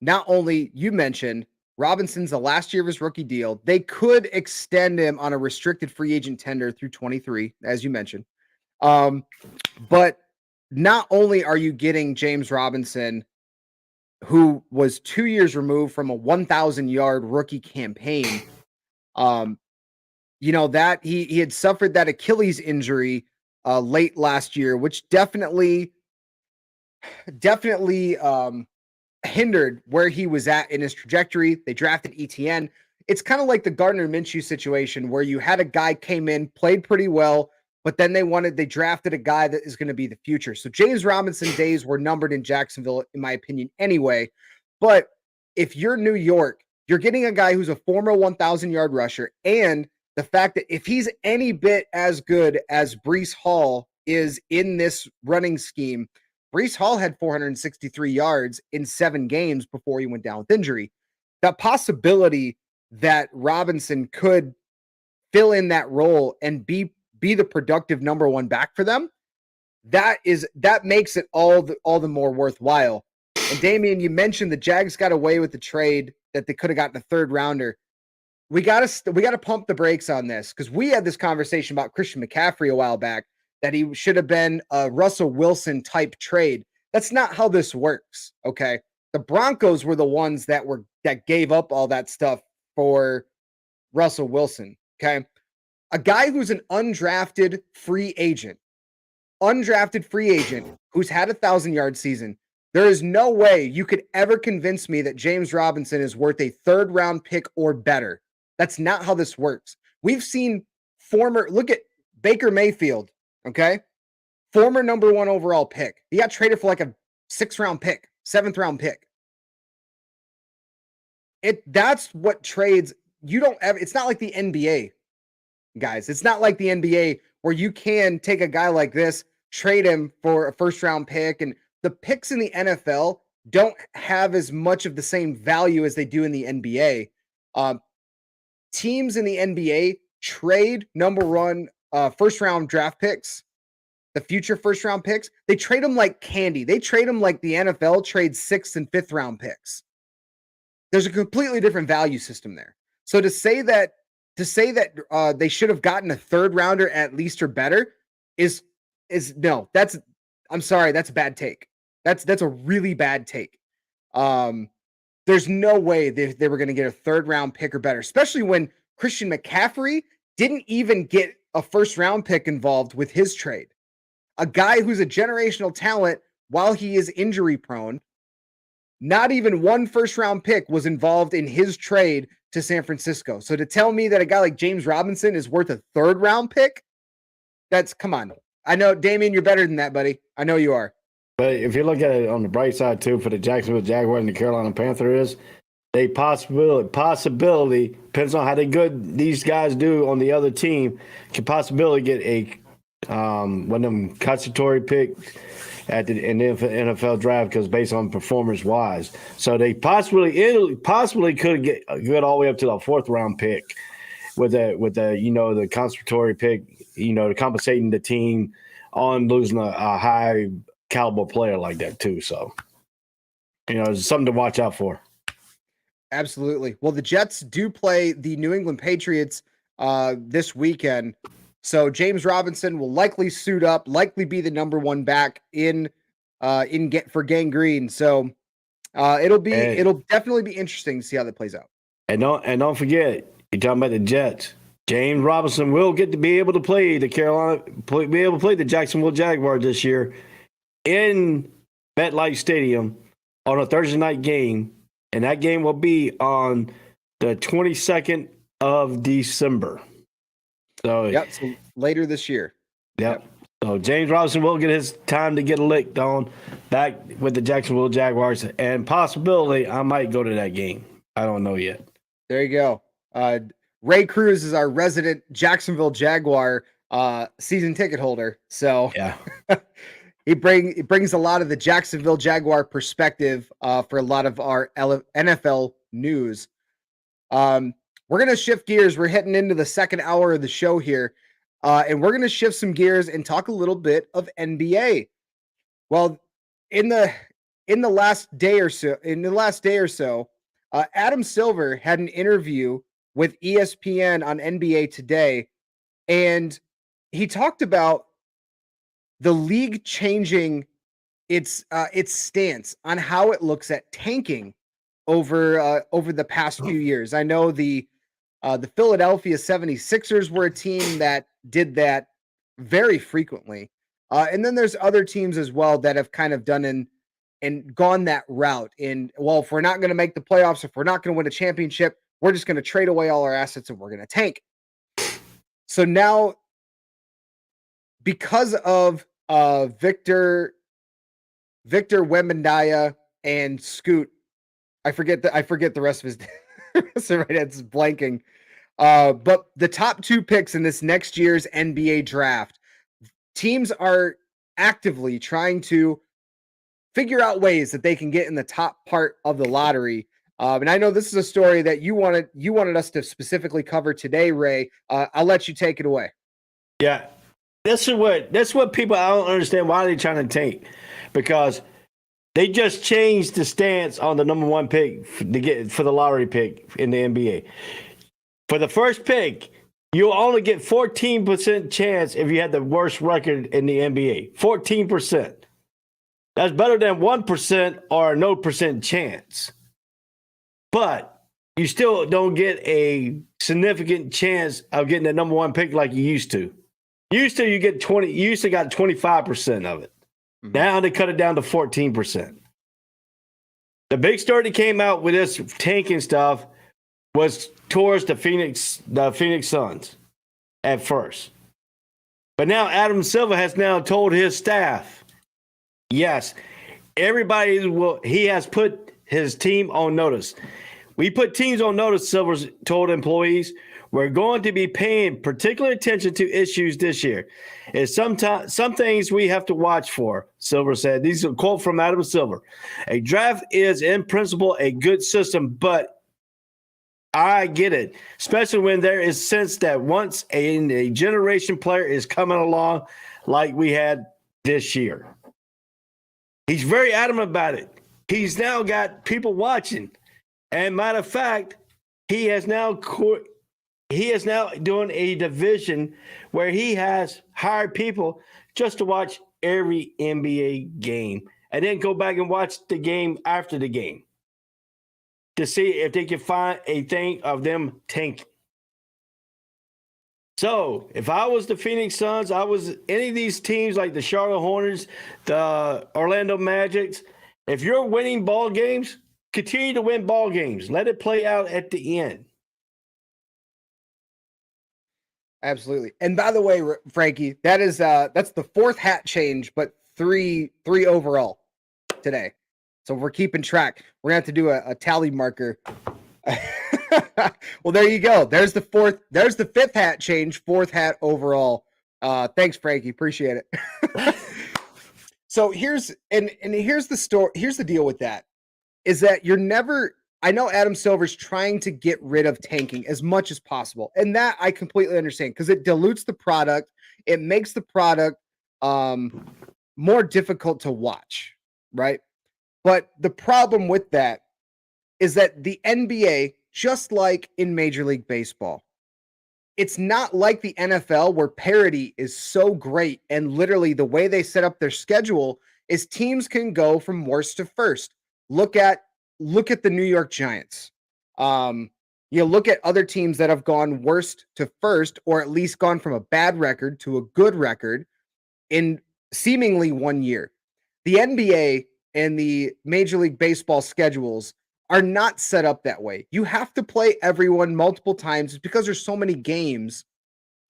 not only, you mentioned, Robinson's the last year of his rookie deal. They could extend him on a restricted free agent tender through 23, as you mentioned. But not only are you getting James Robinson, who was 2 years removed from a 1,000-yard rookie campaign, that he had suffered that Achilles injury late last year, which definitely hindered where he was at in his trajectory. They drafted ETN. It's kind of like the Gardner Minshew situation, where you had a guy came in, played pretty well, but then they drafted a guy that is going to be the future. So James Robinson days were numbered in Jacksonville, in my opinion, anyway. But if you're New York, you're getting a guy who's a former 1,000-yard rusher, and the fact that if he's any bit as good as Breece Hall is in this running scheme, Breece Hall had 463 yards in 7 games before he went down with injury. The possibility that Robinson could fill in that role and be the productive number 1 back for them, that makes it all the more worthwhile. And Damian, you mentioned the Jags got away with the trade that they could have gotten a 3rd rounder. We got to pump the brakes on this, because we had this conversation about Christian McCaffrey a while back, that he should have been a Russell Wilson type trade. That's not how this works. Okay. The Broncos were the ones that gave up all that stuff for Russell Wilson. Okay. A guy who's an undrafted free agent who's had a 1,000-yard season. There is no way you could ever convince me that James Robinson is worth a 3rd-round pick or better. That's not how this works. We've seen look at Baker Mayfield, okay? Former number 1 overall pick. He got traded for like a 6th-round pick, 7th-round pick. That's what trades, it's not like the NBA, guys. It's not like the NBA where you can take a guy like this, trade him for a 1st-round pick, and the picks in the NFL don't have as much of the same value as they do in the NBA. Teams in the NBA trade number 1 1st-round draft picks, the future 1st-round picks. They trade them like candy. They trade them like the NFL trades 6th and 5th-round picks. There's a completely different value system there. So to say that they should have gotten a 3rd rounder at least or better is no. I'm sorry, that's a bad take. That's a really bad take. There's no way they were going to get a 3rd-round pick or better, especially when Christian McCaffrey didn't even get a 1st-round pick involved with his trade. A guy who's a generational talent while he is injury prone. Not even 1 1st-round pick was involved in his trade to San Francisco. So to tell me that a guy like James Robinson is worth a 3rd-round pick, come on. I know, Damian, you're better than that, buddy. I know you are. But if you look at it on the bright side, too, for the Jacksonville Jaguars and the Carolina Panthers, they possibility, depends on how good these guys do on the other team, can possibly get one of them compensatory picks in the NFL draft because based on performance-wise. So they possibly could get all the way up to the 4th-round pick with the compensatory pick, compensating the team on losing a high caliber player like that too. So, it's something to watch out for. Absolutely. Well, the Jets do play the New England Patriots this weekend. So James Robinson will likely suit up, likely be the number 1 back for Gang Green. So it'll definitely be interesting to see how that plays out. And don't forget, you're talking about the Jets. James Robinson will get to be able to play the Jacksonville Jaguars this year in MetLife Stadium on a Thursday night game, and that game will be on the 22nd of December. So later this year. Yep. So James Robinson will get his time to get licked on back with the Jacksonville Jaguars, and possibility I might go to that game. I don't know yet. There you go. Ray Cruz is our resident Jacksonville Jaguar season ticket holder. So yeah. He brings a lot of the Jacksonville Jaguar perspective for a lot of our NFL news. We're going to shift gears. We're heading into the 2nd hour of the show here, and we're going to shift some gears and talk a little bit of NBA. Well, in the last day or so, Adam Silver had an interview with ESPN on NBA Today, and he talked about the league changing its stance on how it looks at tanking over the past few years. I know the Philadelphia 76ers were a team that did that very frequently. And then there's other teams as well that have kind of done and gone that route. And if we're not going to make the playoffs, if we're not going to win a championship, we're just going to trade away all our assets and we're going to tank. So now, because of Victor Wembanyama and Scoot, I forget the rest of his right, it's blanking. But the top 2 picks in this next year's NBA draft, teams are actively trying to figure out ways that they can get in the top part of the lottery. And I know this is a story that you wanted us to specifically cover today, Ray. I'll let you take it away. Yeah. That's what people, I don't understand why they're trying to tank, because they just changed the stance on the number 1 pick for the lottery pick in the NBA. For the first pick, you only get 14% chance if you had the worst record in the NBA. 14%. That's better than 1% or no percent chance. But you still don't get a significant chance of getting the number one pick like you used to. You used to got 25% of it. Mm-hmm. Now they cut it down to 14%. The big story that came out with this tanking stuff was towards the Phoenix Suns at first. But now Adam Silver has now told his staff, yes, he has put his team on notice. We put teams on notice, Silver's told employees. We're going to be paying particular attention to issues this year. It's some things we have to watch for, Silver said. These are a quote from Adam Silver. A draft is, in principle, a good system, but I get it, especially when there is sense that once a generation player is coming along like we had this year. He's very adamant about it. He's now got people watching. And matter of fact, he is now doing a division where he has hired people just to watch every NBA game and then go back and watch the game after the game to see if they can find a thing of them tanking. So if I was the Phoenix Suns, I was any of these teams like the Charlotte Hornets, the Orlando Magic, if you're winning ball games, continue to win ball games. Let it play out at the end. Absolutely. And by the way, Frankie, that's the fourth hat change, but three overall today. So we're keeping track. We're gonna have to do a tally marker. Well, there you go. There's the fifth hat change, fourth hat overall. Thanks, Frankie. Appreciate it. So here's the story. Here's the deal with that is that I know Adam Silver's trying to get rid of tanking as much as possible. And that I completely understand because it dilutes the product. It makes the product more difficult to watch, right? But the problem with that is that the NBA, just like in Major League Baseball, it's not like the NFL where parity is so great. And literally the way they set up their schedule is teams can go from worst to first. Look at the New York Giants. You look at other teams that have gone worst to first, or at least gone from a bad record to a good record in seemingly 1 year. The NBA and the Major League Baseball schedules are not set up that way. You have to play everyone multiple times because there's so many games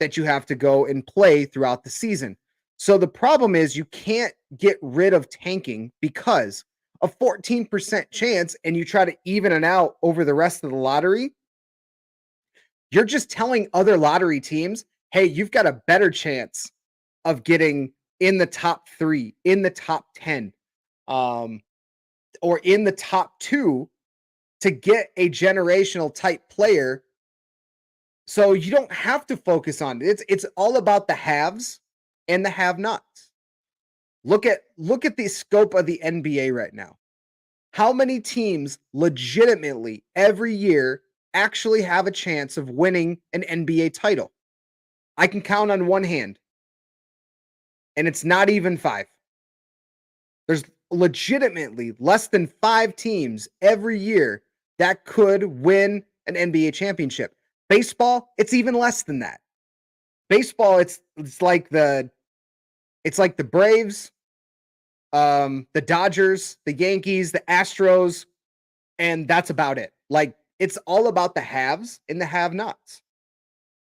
that you have to go and play throughout the season. So the problem is you can't get rid of tanking because a 14% chance and you try to even it out over the rest of the lottery, you're just telling other lottery teams, hey, you've got a better chance of getting in the top 3, in the top 10, or in the top 2 to get a generational type player. So you don't have to focus on it. It's all about the haves and the have-nots. Look at the scope of the NBA right now. How many teams legitimately every year actually have a chance of winning an NBA title? I can count on one hand. And it's not even 5. There's legitimately less than 5 teams every year that could win an NBA championship. Baseball, it's even less than that. Baseball, it's like the Braves, the Dodgers, the Yankees, the Astros, and that's about it. Like, it's all about the haves and the have-nots.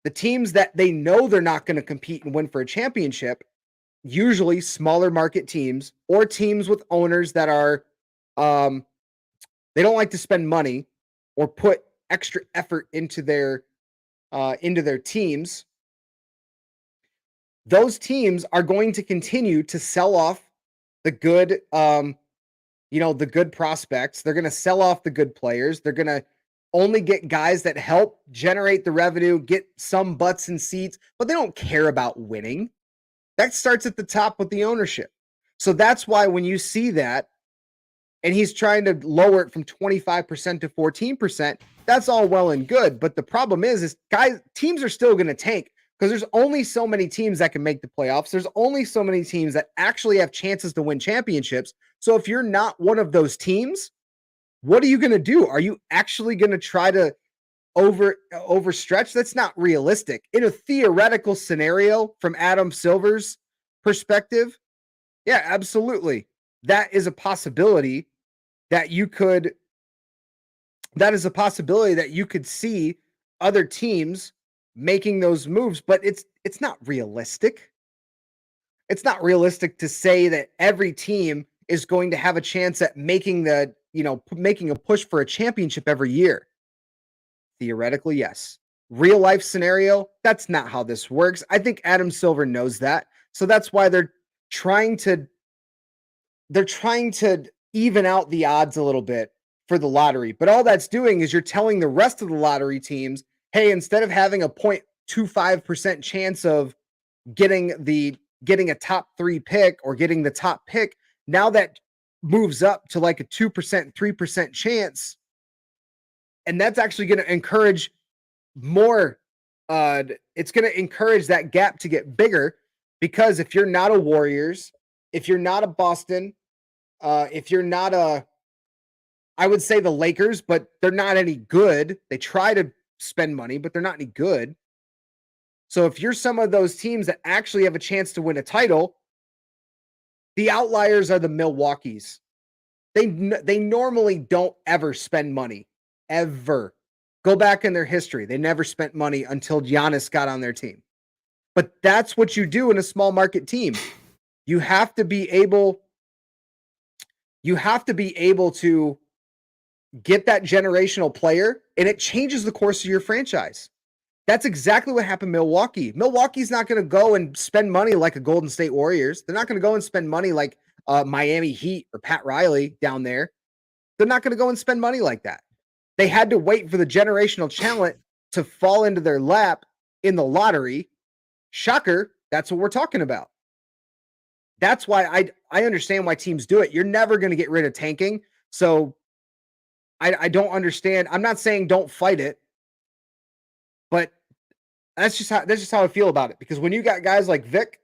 The teams that they know they're not going to compete and win for a championship, usually smaller market teams or teams with owners that are, they don't like to spend money or put extra effort into their teams. Those teams are going to continue to sell off the good, the good prospects. They're going to sell off the good players. They're going to only get guys that help generate the revenue, get some butts and seats, but they don't care about winning. That starts at the top with the ownership. So that's why when you see that, and he's trying to lower it from 25% to 14%, that's all well and good. But the problem is teams are still going to tank because there's only so many teams that can make the playoffs. There's only so many teams that actually have chances to win championships. So if you're not one of those teams, what are you going to do? Are you actually going to try to overstretch? That's not realistic. In a theoretical scenario from Adam Silver's perspective, yeah, absolutely. That is a possibility that you could see other teams making those moves, but it's not realistic. It's not realistic to say that every team is going to have a chance at making a push for a championship every year. Theoretically, yes. Real life scenario, that's not how this works. I think Adam Silver knows that. So that's why they're trying to even out the odds a little bit for the lottery. But all that's doing is you're telling the rest of the lottery teams, hey, instead of having a 0.25% chance of getting a top 3 pick or getting the top pick, now that moves up to like a 2%, 3% chance. And that's actually going to encourage more. It's going to encourage that gap to get bigger, because if you're not a Warriors, if you're not a Boston, if you're not I would say the Lakers, but they're not any good. They try to spend money, but they're not any good. So if you're some of those teams that actually have a chance to win a title, the outliers are the Milwaukees. They normally don't ever spend money, ever. Go back in their history. They never spent money until Giannis got on their team. But that's what you do in a small market team. You have to be able to get that generational player, and it changes the course of your franchise. That's exactly what happened in Milwaukee. Milwaukee's not going to go and spend money like a Golden State Warriors. They're not going to go and spend money like Miami Heat or Pat Riley down there. They're not going to go and spend money like that. They had to wait for the generational talent to fall into their lap in the lottery. Shocker, that's what we're talking about. That's why I understand why teams do it. You're never going to get rid of tanking. So I don't understand. I'm not saying don't fight it, but that's just how I feel about it. Because when you got guys like Vic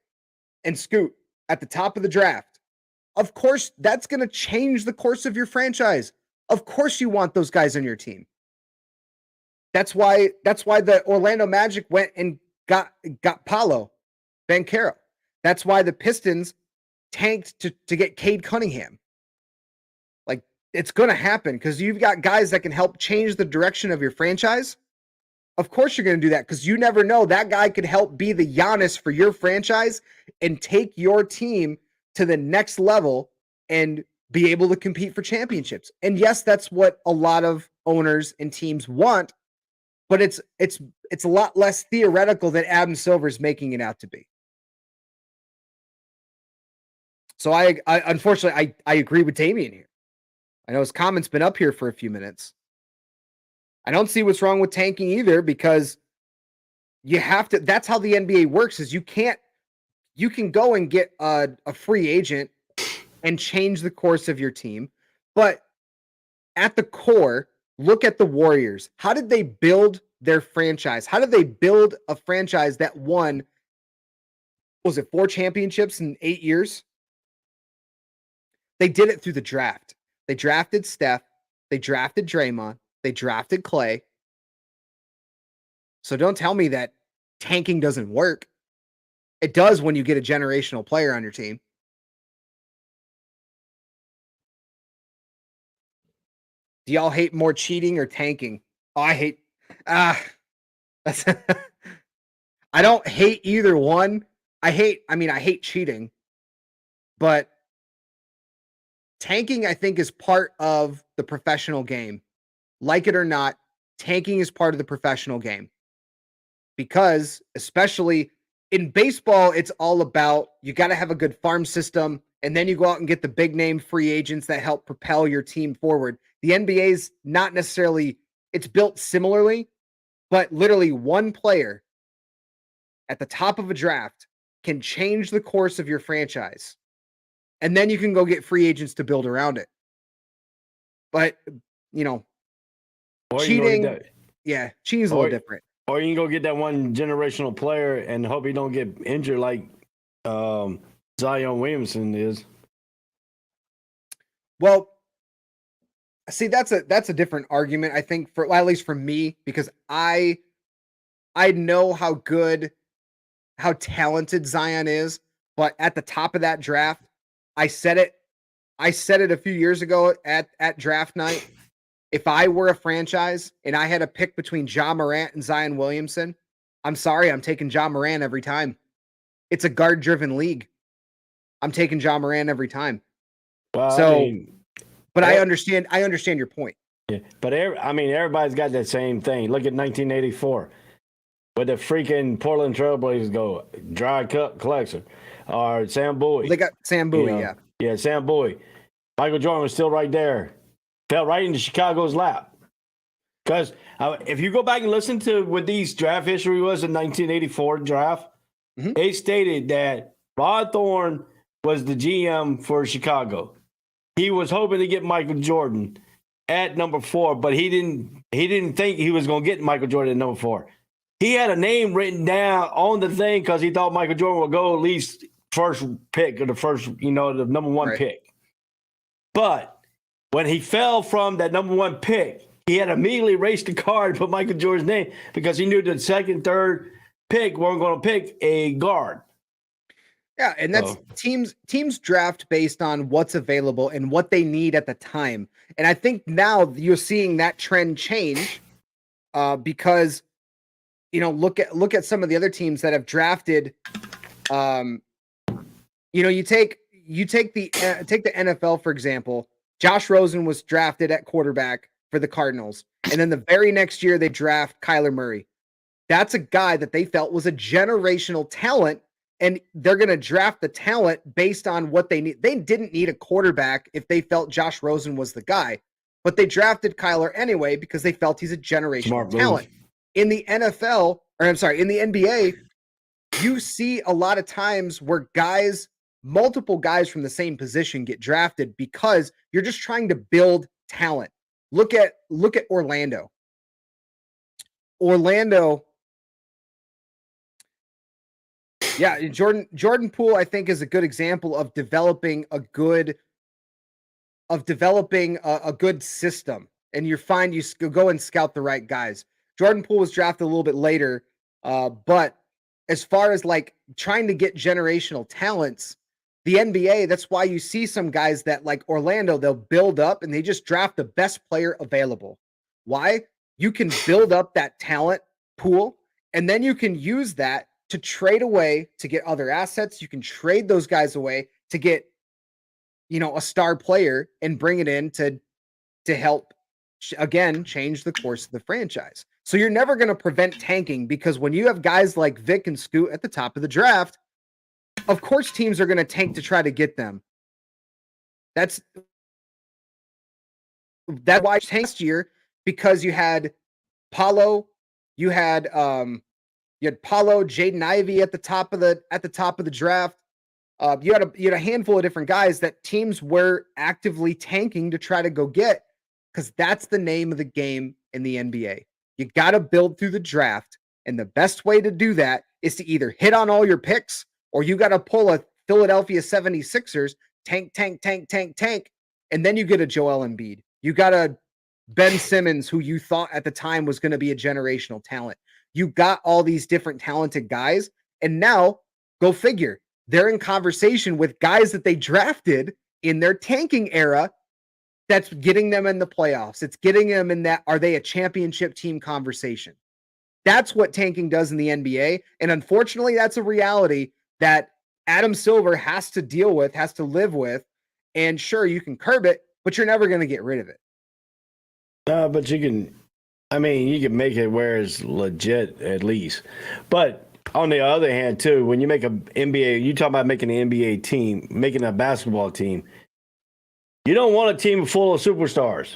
and Scoot at the top of the draft, of course that's going to change the course of your franchise. Of course you want those guys on your team. That's why the Orlando Magic went and got Paolo Banchero. That's why the Pistons tanked to get Cade Cunningham. Like, it's going to happen because you've got guys that can help change the direction of your franchise. Of course you're going to do that, because you never know. That guy could help be the Giannis for your franchise and take your team to the next level and be able to compete for championships. And yes, that's what a lot of owners and teams want, but it's a lot less theoretical than Adam Silver's making it out to be. So I unfortunately I agree with Damian here. I know his comment's been up here for a few minutes. I don't see what's wrong with tanking either, because you have to. That's how the NBA works. Is you can go and get a free agent and change the course of your team, but at the core, look at the Warriors. How did they build their franchise? How did they build a franchise that won? Was it 4 championships in 8 years? They did it through the draft. They drafted Steph. They drafted Draymond. They drafted Clay. So don't tell me that tanking doesn't work. It does when you get a generational player on your team. Do y'all hate more cheating or tanking? Oh, I hate. That's I don't hate either one. I hate cheating. But tanking, I think, is part of the professional game. Like it or not, tanking is part of the professional game. Because, especially in baseball, it's all about, you got to have a good farm system, and then you go out and get the big name free agents that help propel your team forward. The NBA is not necessarily, it's built similarly, but literally one player at the top of a draft can change the course of your franchise. And then you can go get free agents to build around it. But, cheating, cheating is a little different. Or you can go get that one generational player and hope he don't get injured like Zion Williamson is. Well, see, that's a different argument, I think, for at least for me, because I know how talented Zion is, but at the top of that draft, I said it a few years ago at draft night. If I were a franchise and I had a pick between Ja Morant and Zion Williamson, I'm sorry, I'm taking Ja Morant every time. It's a guard-driven league. I'm taking Ja Morant every time. Well, So, I mean, but I understand your point. yeah, but everybody's got that same thing. Look at 1984, where the freaking Portland Trailblazers go, Dry Collection, or Sam Bowie. Well, they got Sam Bowie, Yeah, Sam Bowie. Michael Jordan was still right there. Fell right into Chicago's lap. Because if you go back and listen to what these draft history was in 1984 draft, they stated that Rod Thorne was the GM for Chicago. He was hoping to get Michael Jordan at number 4, but he didn't think he was going to get Michael Jordan at number 4. He had a name written down on the thing because he thought Michael Jordan would go at least first pick or the first, the number 1 pick. But when he fell from that number 1 pick, he had immediately raced the card and put Michael Jordan's name because he knew the second, third pick weren't going to pick a guard. Yeah, and that's teams draft based on what's available and what they need at the time. And I think now you're seeing that trend change because look at some of the other teams that have drafted. You take the NFL for example. Josh Rosen was drafted at quarterback for the Cardinals, and then the very next year they draft Kyler Murray. That's a guy that they felt was a generational talent, and they're going to draft the talent based on what they need. They didn't need a quarterback if they felt Josh Rosen was the guy, but they drafted Kyler anyway because they felt he's a generational talent. In the NFL, in the NBA, you see a lot of times where multiple guys from the same position get drafted because you're just trying to build talent. Look at Orlando. Yeah, Jordan Poole, I think, is a good example of developing a good system. And you go and scout the right guys. Jordan Poole was drafted a little bit later, but as far as like trying to get generational talents, the NBA, that's why you see some guys that like Orlando, they'll build up and they just draft the best player available. Why? You can build up that talent pool, and then you can use that to trade away to get other assets. You can trade those guys away to get, a star player and bring it in to help, again, change the course of the franchise. So you're never going to prevent tanking because when you have guys like Vic and Scoot at the top of the draft, of course teams are going to tank to try to get them. That's why last year, because you had Paulo, Jaden Ivey at the top of the draft. You had a handful of different guys that teams were actively tanking to try to go get, because that's the name of the game in the NBA. You got to build through the draft, and the best way to do that is to either hit on all your picks, or you got to pull a Philadelphia 76ers tank, and then you get a Joel Embiid. You got a Ben Simmons, who you thought at the time was going to be a generational talent. You got all these different talented guys, and now go figure. They're in conversation with guys that they drafted in their tanking era. That's getting them in the playoffs. It's getting them in that, are they a championship team conversation? That's what tanking does in the NBA. And unfortunately, that's a reality that Adam Silver has to deal with, has to live with. And sure, you can curb it, but you're never going to get rid of it. But you can make it where it's legit at least. But on the other hand, too, when you make an NBA, you talk about making an NBA team, making a basketball team, you don't want a team full of superstars.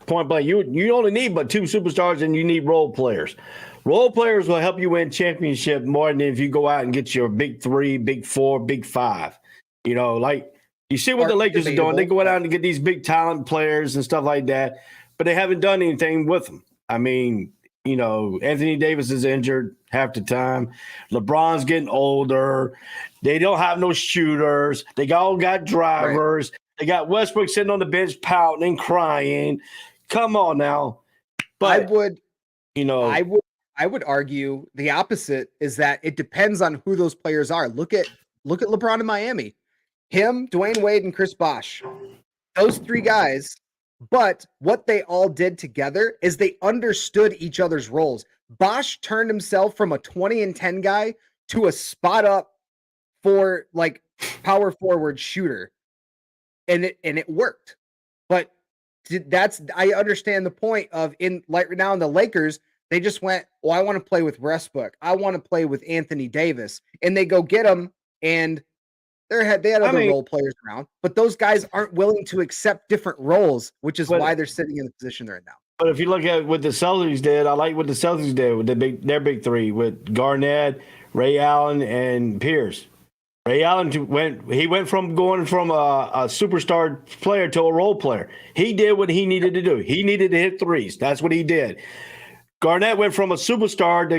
Point blank, you only need but 2 superstars, and you need role players. Role players will help you win championship more than if you go out and get your big 3, big 4, big 5. Like you see what the Lakers are doing. They go out and get these big talent players and stuff like that, but they haven't done anything with them. I mean, Anthony Davis is injured half the time. LeBron's getting older. They don't have no shooters. They all got drivers. Right. They got Westbrook sitting on the bench pouting and crying. Come on now. But I would argue the opposite is that it depends on who those players are. Look at LeBron in Miami. Him, Dwayne Wade, and Chris Bosh. Those three guys, but what they all did together is they understood each other's roles. Bosh turned himself from a 20 and 10 guy to a spot up for like power forward shooter. And it worked. But I understand the point of right now in the Lakers, they just went, well, I want to play with Westbrook. I want to play with Anthony Davis. And they go get them, and they had other role players around. But those guys aren't willing to accept different roles, which is why they're sitting in the position they're in now. But if you look at what the Celtics did, I like what the Celtics did with their big three, with Garnett, Ray Allen, and Pierce. Ray Allen went from going from a superstar player to a role player. He did what he needed to do. He needed to hit threes. That's what he did. Garnett went from a superstar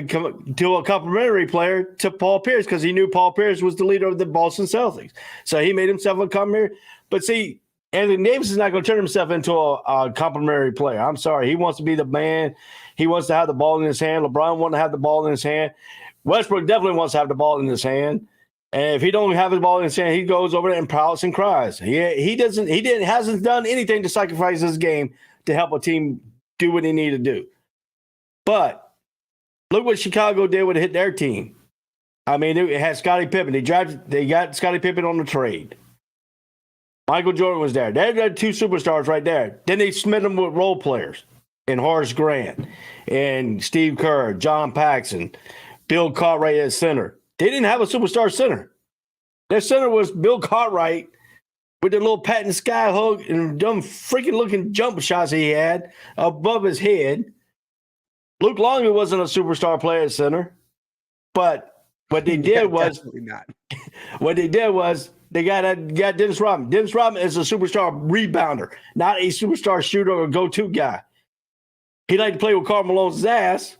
to a complimentary player to Paul Pierce because he knew Paul Pierce was the leader of the Boston Celtics. So he made himself a complimentary. But see, Anthony Davis is not going to turn himself into a complimentary player. I'm sorry. He wants to be the man. He wants to have the ball in his hand. LeBron wants to have the ball in his hand. Westbrook definitely wants to have the ball in his hand. And if he don't have the ball in his hand, he goes over there and pouts and cries. Hasn't done anything to sacrifice his game to help a team do what he needed to do. But look what Chicago did with hit their team. I mean, it had Scottie Pippen. They got Scottie Pippen on the trade. Michael Jordan was there. They had two superstars right there. Then they smit them with role players and Horace Grant and Steve Kerr, John Paxson, Bill Cartwright at center. They didn't have a superstar center. Their center was Bill Cartwright with the little pat in the sky hug and dumb freaking looking jump shots he had above his head. Luke Longley wasn't a superstar player at center, but what they did was they got Dennis Rodman. Dennis Rodman is a superstar rebounder, not a superstar shooter or go-to guy. He liked to play with Karl Malone's ass.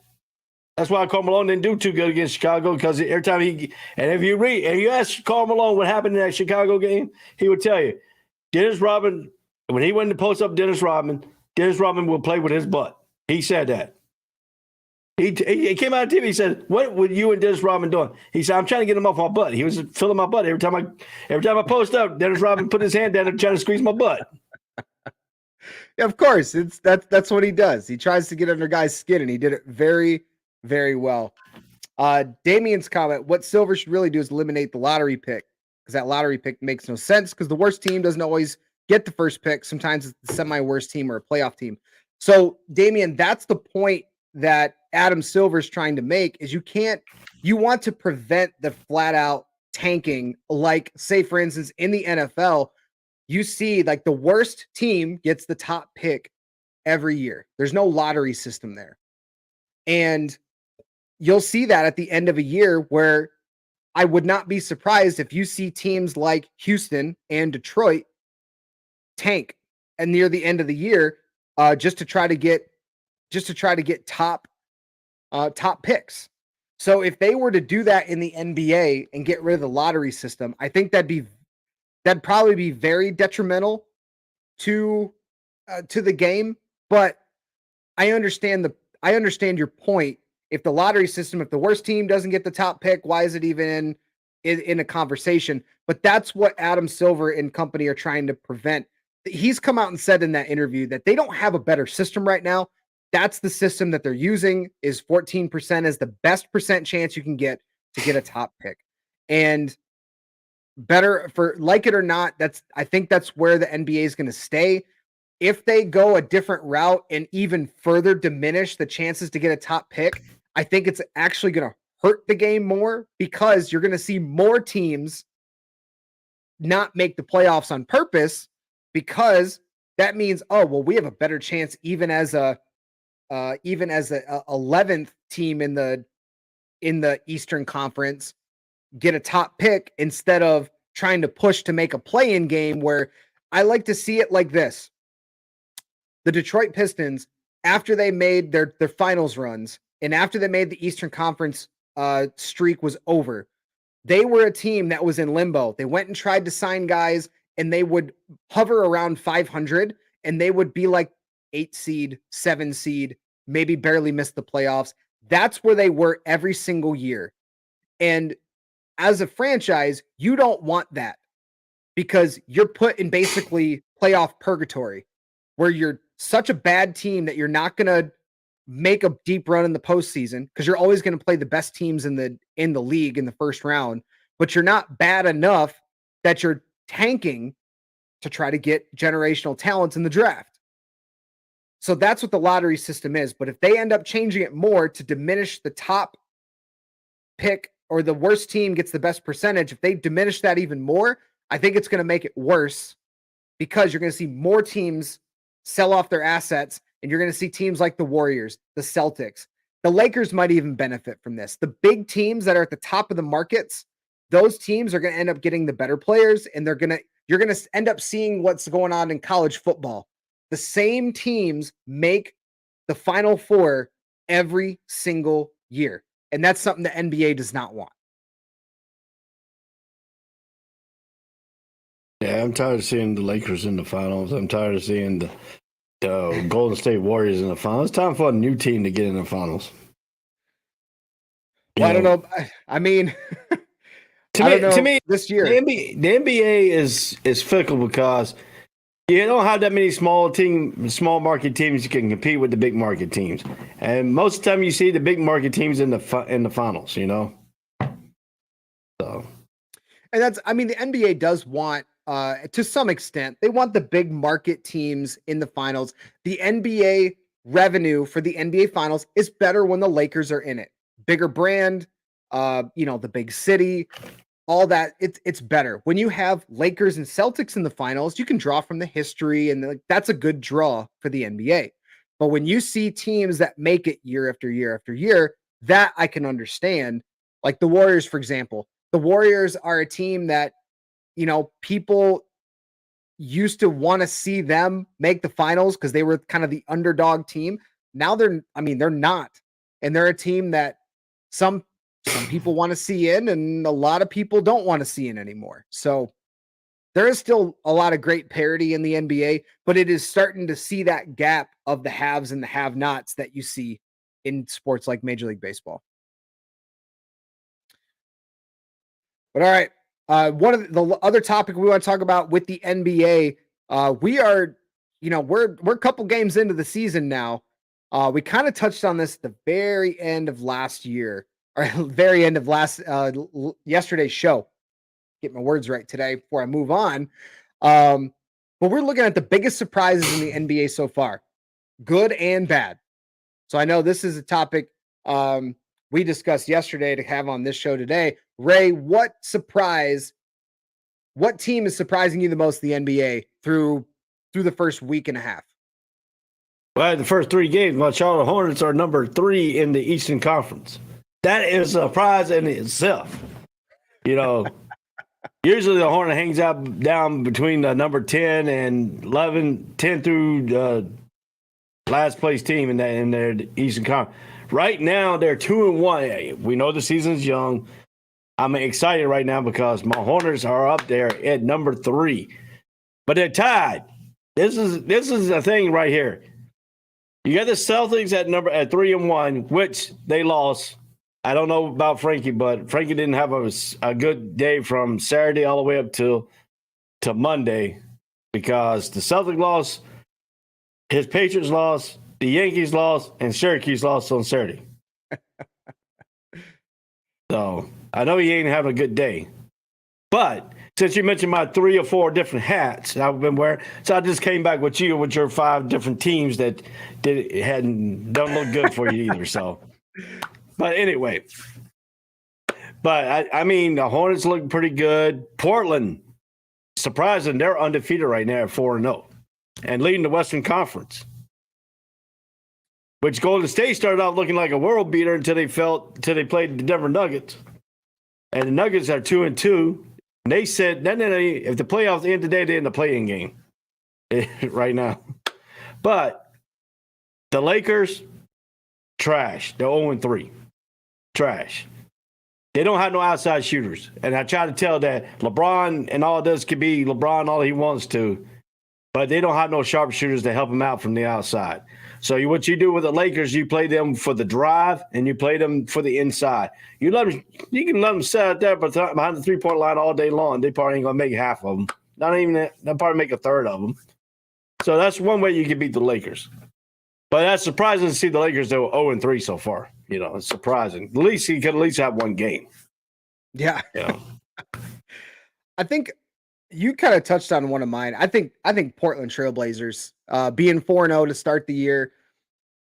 That's why Karl Malone didn't do too good against Chicago, because every time if you ask Karl Malone what happened in that Chicago game, he would tell you, Dennis Rodman, when he went to post up Dennis Rodman will play with his butt. He said that. He came out of TV. He said, "What were you and Dennis Rodman doing?" He said, "I'm trying to get him off my butt." He was filling my butt every time I post up. Dennis Rodman put his hand down and trying to squeeze my butt. Yeah, of course, that's what he does. He tries to get under guys' skin, and he did it very, very well. Damien's comment: what Silver should really do is eliminate the lottery pick, because that lottery pick makes no sense, because the worst team doesn't always get the first pick. Sometimes it's the semi-worst team or a playoff team. So, Damien, that's the point that Adam Silver's trying to make, is you want to prevent the flat out tanking. Like, say for instance, in the NFL, you see like the worst team gets the top pick every year. There's no lottery system there. And you'll see that at the end of a year, where I would not be surprised if you see teams like Houston and Detroit tank and near the end of the year, just to try to get top picks. So if they were to do that in the NBA and get rid of the lottery system, I think that'd probably be very detrimental to the game. But I understand your point. If the lottery system, if the worst team doesn't get the top pick, why is it even in a conversation? But that's what Adam Silver and company are trying to prevent. He's come out and said in that interview that they don't have a better system right now. That's the system that they're using, is 14% is the best percent chance you can get to get a top pick. And better, for like it or not, I think that's where the NBA is going to stay. If they go a different route and even further diminish the chances to get a top pick, I think it's actually going to hurt the game more, because you're going to see more teams not make the playoffs on purpose, because that means, oh, well, we have a better chance even as a 11th team in the Eastern Conference get a top pick, instead of trying to push to make a play-in game. Where I like to see it like this: the Detroit Pistons, after they made their finals runs and after they made the Eastern Conference streak was over, they were a team that was in limbo. They went and tried to sign guys, and they would hover around 500, and they would be like 8 seed, 7 seed, maybe barely miss the playoffs. That's where they were every single year. And as a franchise, you don't want that because you're put in basically playoff purgatory where you're such a bad team that you're not going to make a deep run in the postseason because you're always going to play the best teams in the league in the first round, but you're not bad enough that you're tanking to try to get generational talents in the draft. So that's what the lottery system is. But if they end up changing it more to diminish the top pick or the worst team gets the best percentage, if they diminish that even more, I think it's going to make it worse because you're going to see more teams sell off their assets, and you're going to see teams like the Warriors, the Celtics, the Lakers might even benefit from this. The big teams that are at the top of the markets, those teams are going to end up getting the better players, and you're going to end up seeing what's going on in college football. The same teams make the Final Four every single year, and that's something the NBA does not want. Yeah, I'm tired of seeing the Lakers in the finals. I'm tired of seeing the Golden State Warriors in the finals. It's time for a new team to get in the finals. Well, I don't know. I mean, to me, this year the NBA is fickle because you don't have that many small market teams that can compete with the big market teams, and most of the time you see the big market teams in the finals. So, and the NBA does want. To some extent, they want the big market teams in the finals. The NBA revenue for the NBA finals is better when the Lakers are in it. Bigger brand, the big city, all that. It's better. When you have Lakers and Celtics in the finals, you can draw from the history, and that's a good draw for the NBA. But when you see teams that make it year after year after year, that I can understand. Like the Warriors, for example. The Warriors are a team that people used to want to see them make the finals because they were kind of the underdog team. Now they're not. And they're a team that some people want to see in, and a lot of people don't want to see in anymore. So there is still a lot of great parity in the NBA, but it is starting to see that gap of the haves and the have-nots that you see in sports like Major League Baseball. But all right. One of the other topic we want to talk about with the NBA, we are, we're a couple games into the season now. We kind of touched on this at the very end of last year, or very end of yesterday's show. Get my words right today before I move on. But we're looking at the biggest surprises in the NBA so far, good and bad. So I know this is a topic we discussed yesterday to have on this show today. Ray, what team is surprising you the most in the NBA through the first week and a half? Well, the first 3 games, my Charlotte Hornets are number 3 in the Eastern Conference. That is a surprise in itself. Usually the Hornet hangs out down between the number 10 and 11, 10 through last place team in their Eastern Conference. Right now, they're 2-1. We know the season's young. I'm excited right now because my Hornets are up there at number 3, but they're tied. This is the thing right here. You got the Celtics at 3-1, which they lost. I don't know about Frankie, but Frankie didn't have a good day from Saturday all the way up to Monday because the Celtics lost, his Patriots lost, the Yankees lost, and Syracuse lost on Saturday. So I know he ain't having a good day. But since you mentioned my 3 or 4 different hats I've been wearing, so I just came back with you with your 5 different teams that don't look good for you either. So, but anyway, the Hornets look pretty good. Portland, surprising, they're undefeated right now at 4-0 and leading the Western Conference. Which Golden State started out looking like a world beater until they played the Denver Nuggets. And the Nuggets are 2-2. And they said, no, if the playoffs end today, they're in the play-in game right now. But the Lakers, trash. They're 0-3. Trash. They don't have no outside shooters. And I try to tell that LeBron and all this could be LeBron all he wants to, but they don't have no sharp shooters to help him out from the outside. So what you do with the Lakers, you play them for the drive and you play them for the inside. You can let them sit out there behind the 3-point line all day long. They probably ain't gonna make half of them. Not even that. They'll probably make a third of them. So that's one way you can beat the Lakers. But that's surprising to see the Lakers though 0-3 so far. It's surprising. At least he could at least have one game. Yeah. I think you kind of touched on one of mine. I think Portland Trailblazers being 4-0 to start the year.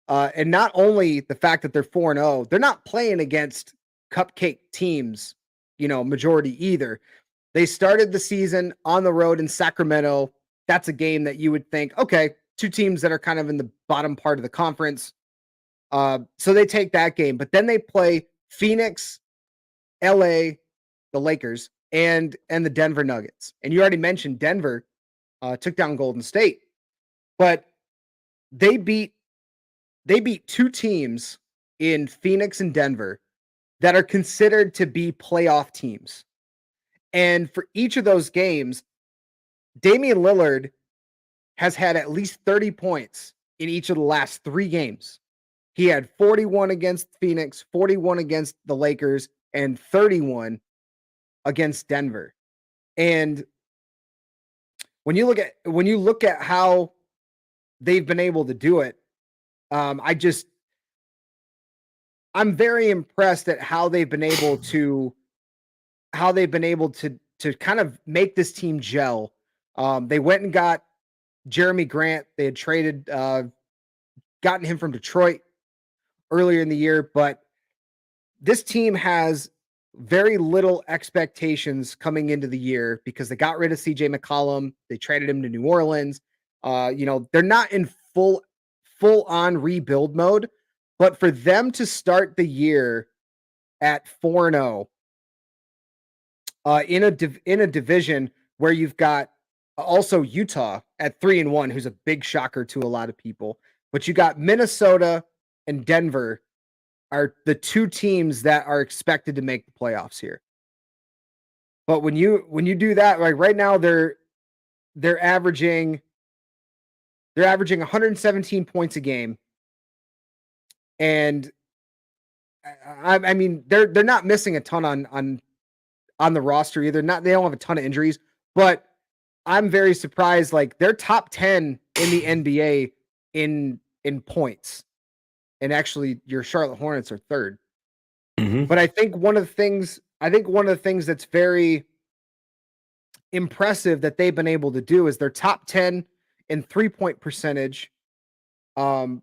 And not only the fact that they're 4-0, they're not playing against cupcake teams, majority either. They started the season on the road in Sacramento. That's a game that you would think, okay, two teams that are kind of in the bottom part of the conference. So they take that game, but then they play Phoenix, LA, the Lakers, and the Denver Nuggets. And you already mentioned Denver took down Golden State, but they beat two teams in Phoenix and Denver that are considered to be playoff teams. And for each of those games, Damian Lillard has had at least 30 points in each of the last 3 games. He had 41 against Phoenix, 41 against the Lakers, and 31 against Denver. And when you look at how they've been able to do it, I'm very impressed at how they've been able to kind of make this team gel. They went and got Jeremy Grant. They had gotten him from Detroit earlier in the year, but this team has very little expectations coming into the year because they got rid of CJ McCollum. They traded him to New Orleans. They're not in full on rebuild mode, but for them to start the year at 4-0 in a division where you've got also Utah at 3-1, who's a big shocker to a lot of people, but you got Minnesota and Denver are the two teams that are expected to make the playoffs here. But when you do that, like right now, they're averaging 117 points a game, and I mean they're not missing a ton on the roster either. They don't have a ton of injuries, but I'm very surprised. Like they're top 10 in the NBA in points. And actually, your Charlotte Hornets are third. Mm-hmm. But I think one of the things that's very impressive that they've been able to do is they're top 10 in 3-point percentage. They're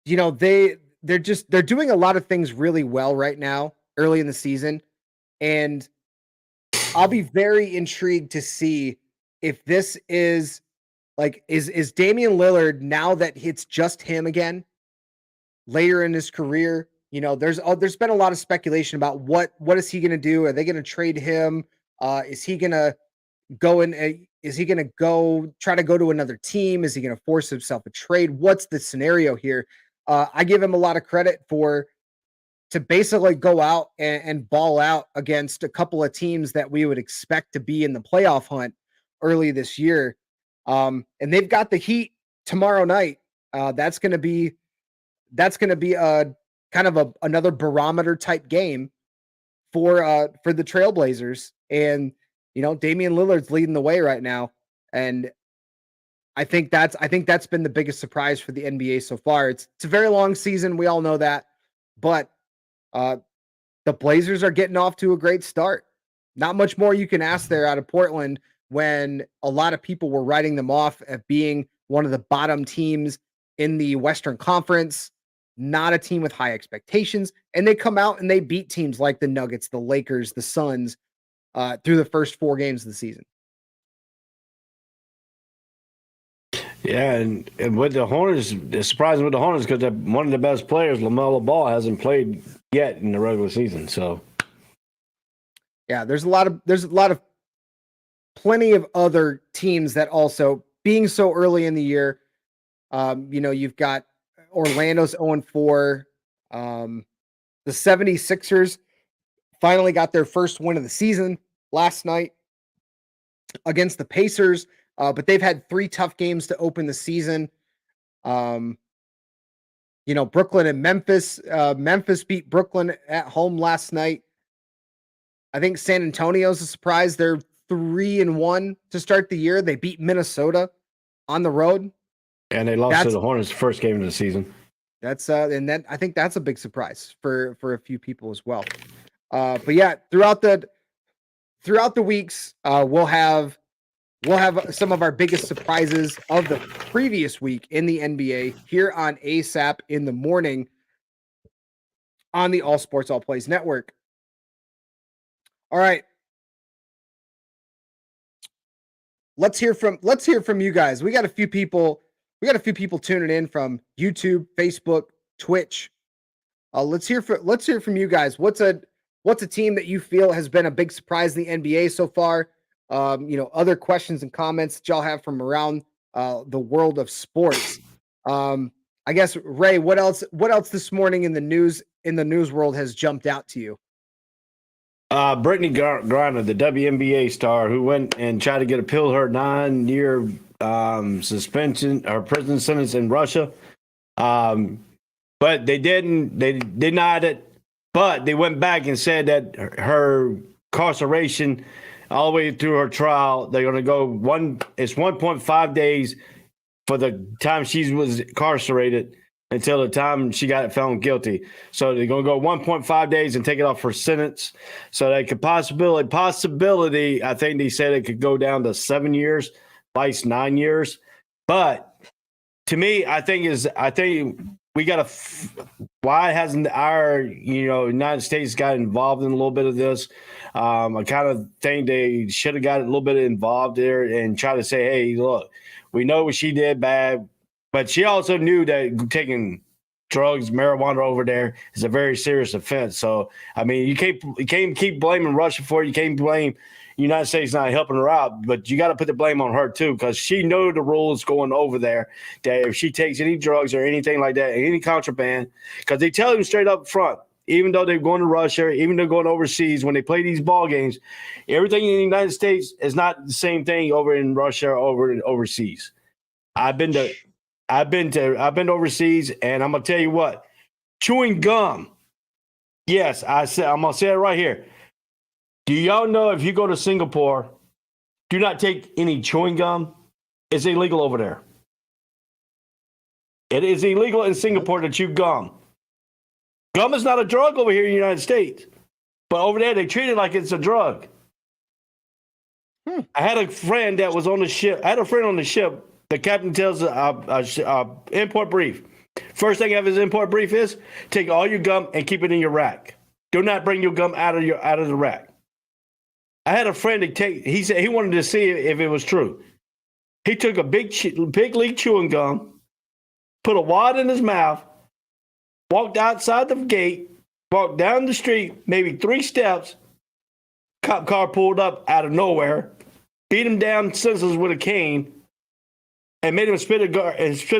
doing a lot of things really well right now, early in the season, and I'll be very intrigued to see if this is is Damian Lillard, now that it's just him again later in his career. There's been a lot of speculation about what is he going to do? Are they going to trade him? Is he going to go try to go to another team? Is he going to force himself a trade? What's the scenario here? I give him a lot of credit to basically go out and ball out against a couple of teams that we would expect to be in the playoff hunt early this year. And they've got the Heat tomorrow night. That's going to be a kind of another barometer type game for the Trailblazers. And Damian Lillard's leading the way right now, and I think that's been the biggest surprise for the NBA so far. It's a very long season, we all know that, but the Blazers are getting off to a great start. Not much more you can ask there out of Portland when a lot of people were writing them off as being one of the bottom teams in the Western Conference, not a team with high expectations. And they come out and they beat teams like the Nuggets, the Lakers, the Suns through the first 4 games of the season. Yeah, and with the Hornets, it's surprising with the Hornets because one of the best players, LaMelo Ball, hasn't played yet in the regular season. So, yeah, there's plenty of other teams that also, being so early in the year, you've got Orlando's 0-4, the 76ers finally got their first win of the season last night against the Pacers, but they've had 3 tough games to open the season. Brooklyn and Memphis. Memphis beat Brooklyn at home last night. I think San Antonio's a surprise. They're 3-1 to start the year. They beat Minnesota on the road. And they lost to the Hornets the first game of the season. That's and then I think that's a big surprise for a few people as well. But yeah, throughout the weeks, we'll have some of our biggest surprises of the previous week in the NBA here on ASAP in the morning on the All Sports All Plays Network. All right. Let's hear from you guys. We got a few people tuning in from YouTube, Facebook, Twitch. Let's hear from you guys. What's a team that you feel has been a big surprise in the NBA so far? Other questions and comments that y'all have from around the world of sports. I guess, Ray, what else this morning in the news world has jumped out to you? Brittany Griner, the WNBA star who went and tried to appeal her 9-year suspension or prison sentence in Russia. But they didn't. They denied it. But they went back and said that her incarceration all the way through her trial, they're going to go it's 1.5 days for the time she was incarcerated until the time she got found guilty. So they're going to go 1.5 days and take it off her sentence. So they could possibility, I think they said it could go down to 7 years, vice 9 years. But to me, I think we got why hasn't our, United States got involved in a little bit of this? I kind of think they should have got a little bit involved there and try to say, hey, look, we know what she did bad, but she also knew that taking drugs, marijuana over there is a very serious offense. So, I mean, you can't keep blaming Russia for it. You can't blame the United States not helping her out, but you got to put the blame on her too, because she knew the rules going over there that if she takes any drugs or anything like that, any contraband, because they tell them straight up front, even though they're going to Russia, even though they're going overseas, when they play these ball games, everything in the United States is not the same thing over in Russia or overseas. I've been overseas, and I'm gonna tell you what, chewing gum. Yes, I'm gonna say it right here. Do y'all know if you go to Singapore, do not take any chewing gum? It's illegal over there. It is illegal in Singapore to chew gum. Gum is not a drug over here in the United States, but over there they treat it like it's a drug. I had a friend that was on the ship. The captain tells a import brief. First thing of his import brief is take all your gum and keep it in your rack. Do not bring your gum out of the rack. I had a friend he said he wanted to see if it was true. He took a big league chewing gum, put a wad in his mouth, walked outside the gate, walked down the street, maybe 3 steps. Cop car pulled up out of nowhere, beat him down senseless with a cane, and made him spit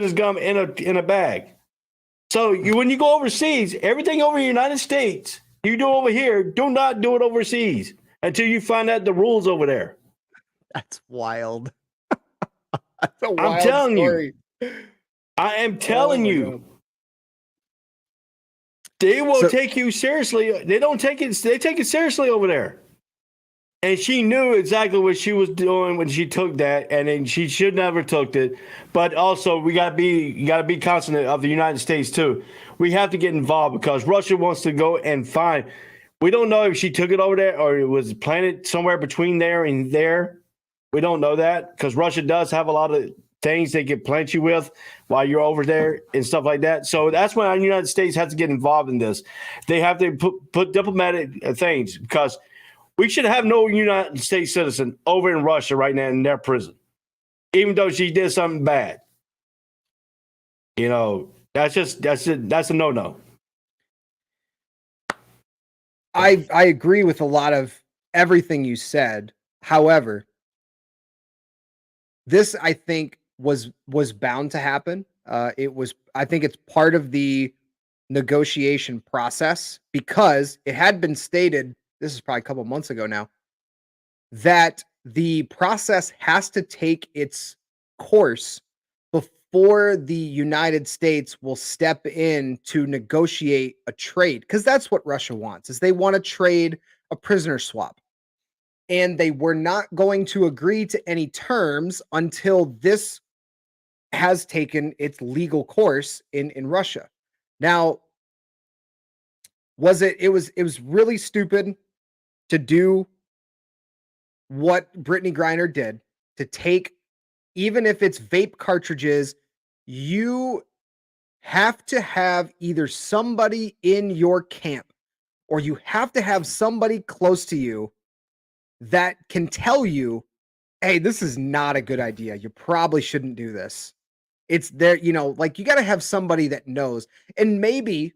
his gum in a bag. So when you go overseas, everything over in the United States, you do over here, do not do it overseas until you find out the rules over there. That's wild. That's a wild I'm telling story. I am telling you. God. They will take you seriously. They take it seriously over there. And she knew exactly what she was doing when she took that, and then she should never took it. But also, you got to be conscious of the United States too. We have to get involved because Russia wants to go and find. We don't know if she took it over there or it was planted somewhere between there and there. We don't know that because Russia does have a lot of things they can plant you with while you're over there and stuff like that. So that's when our United States has to get involved in this. They have to put diplomatic things because we should have no United States citizen over in Russia right now in their prison, even though she did something bad. That's a no-no. I agree with a lot of everything you said. However, this I think was bound to happen. I think it's part of the negotiation process because it had been stated this is probably a couple months ago now, that the process has to take its course before the United States will step in to negotiate a trade, because that's what Russia wants, is they want to trade a prisoner swap. And they were not going to agree to any terms until this has taken its legal course in Russia. Now, it was really stupid to do what Brittany Griner did, to take, even if it's vape cartridges, you have to have either somebody in your camp or you have to have somebody close to you that can tell you, hey, this is not a good idea. You probably shouldn't do this. It's there, like you got to have somebody that knows. And maybe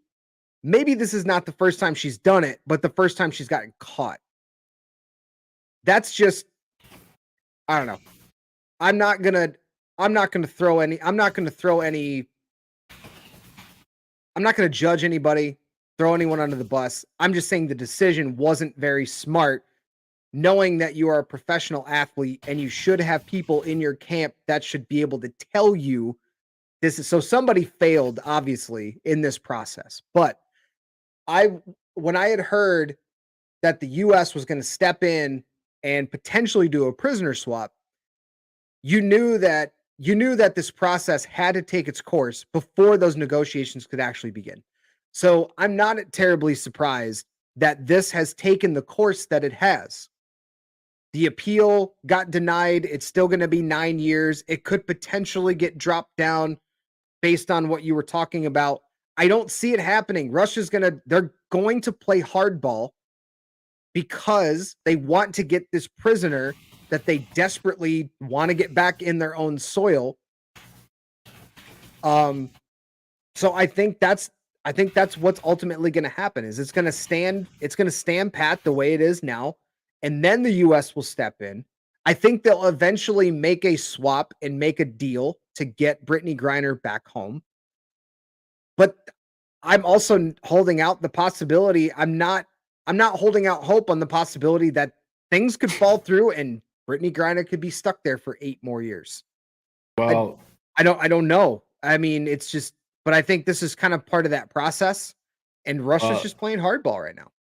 this is not the first time she's done it, but the first time she's gotten caught. That's just, I don't know. I'm not going to judge anybody, throw anyone under the bus. I'm just saying the decision wasn't very smart, knowing that you are a professional athlete and you should have people in your camp that should be able to tell you this is, so somebody failed obviously in this process. But when I had heard that the US was going to step in and potentially do a prisoner swap, you knew that this process had to take its course before those negotiations could actually begin. So I'm not terribly surprised that this has taken the course that it has. The appeal got denied. It's still going to be 9 years. It could potentially get dropped down based on what you were talking about. I don't see it happening. They're going to play hardball because they want to get this prisoner that they desperately want to get back in their own soil. So I think that's what's ultimately going to happen. Is it's going to stand pat the way it is now, and then the US will step in. I think they'll eventually make a swap and make a deal to get Brittany Griner back home. But I'm also holding out the possibility. I'm not holding out hope on the possibility that things could fall through and Brittany Griner could be stuck there for 8 more years. Well, I don't know. I mean, it's just, but I think this is kind of part of that process, and Russia's just playing hardball right now.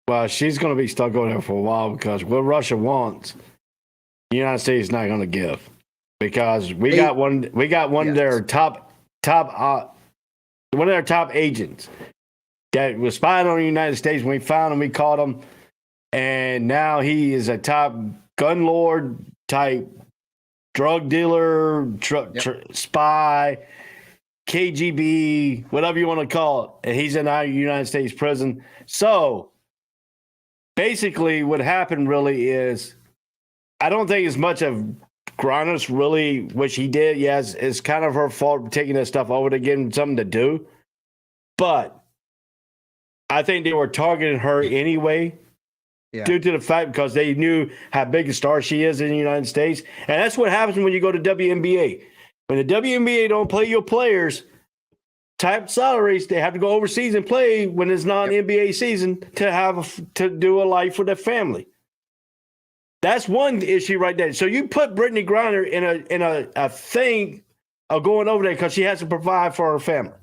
Well, she's going to be stuck over there for a while because what Russia wants, the United States is not going to give, because we got one of their top one of their top agents that was spying on the United States. When we found him, we caught him, and now he is a top gun lord type drug dealer, spy, KGB, whatever you want to call it, and he's in our United States prison. So basically what happened really is, I don't think as much of Griner's really what she did. Yes, it's kind of her fault taking that stuff over to give him something to do. But I think they were targeting her anyway, due to the fact because they knew how big a star she is in the United States. And that's what happens when you go to WNBA. When the WNBA don't play your players type salaries, they have to go overseas and play when it's non-NBA season to do a life with their family. That's one issue right there. So you put Brittany Griner in a thing of going over there because she has to provide for her family.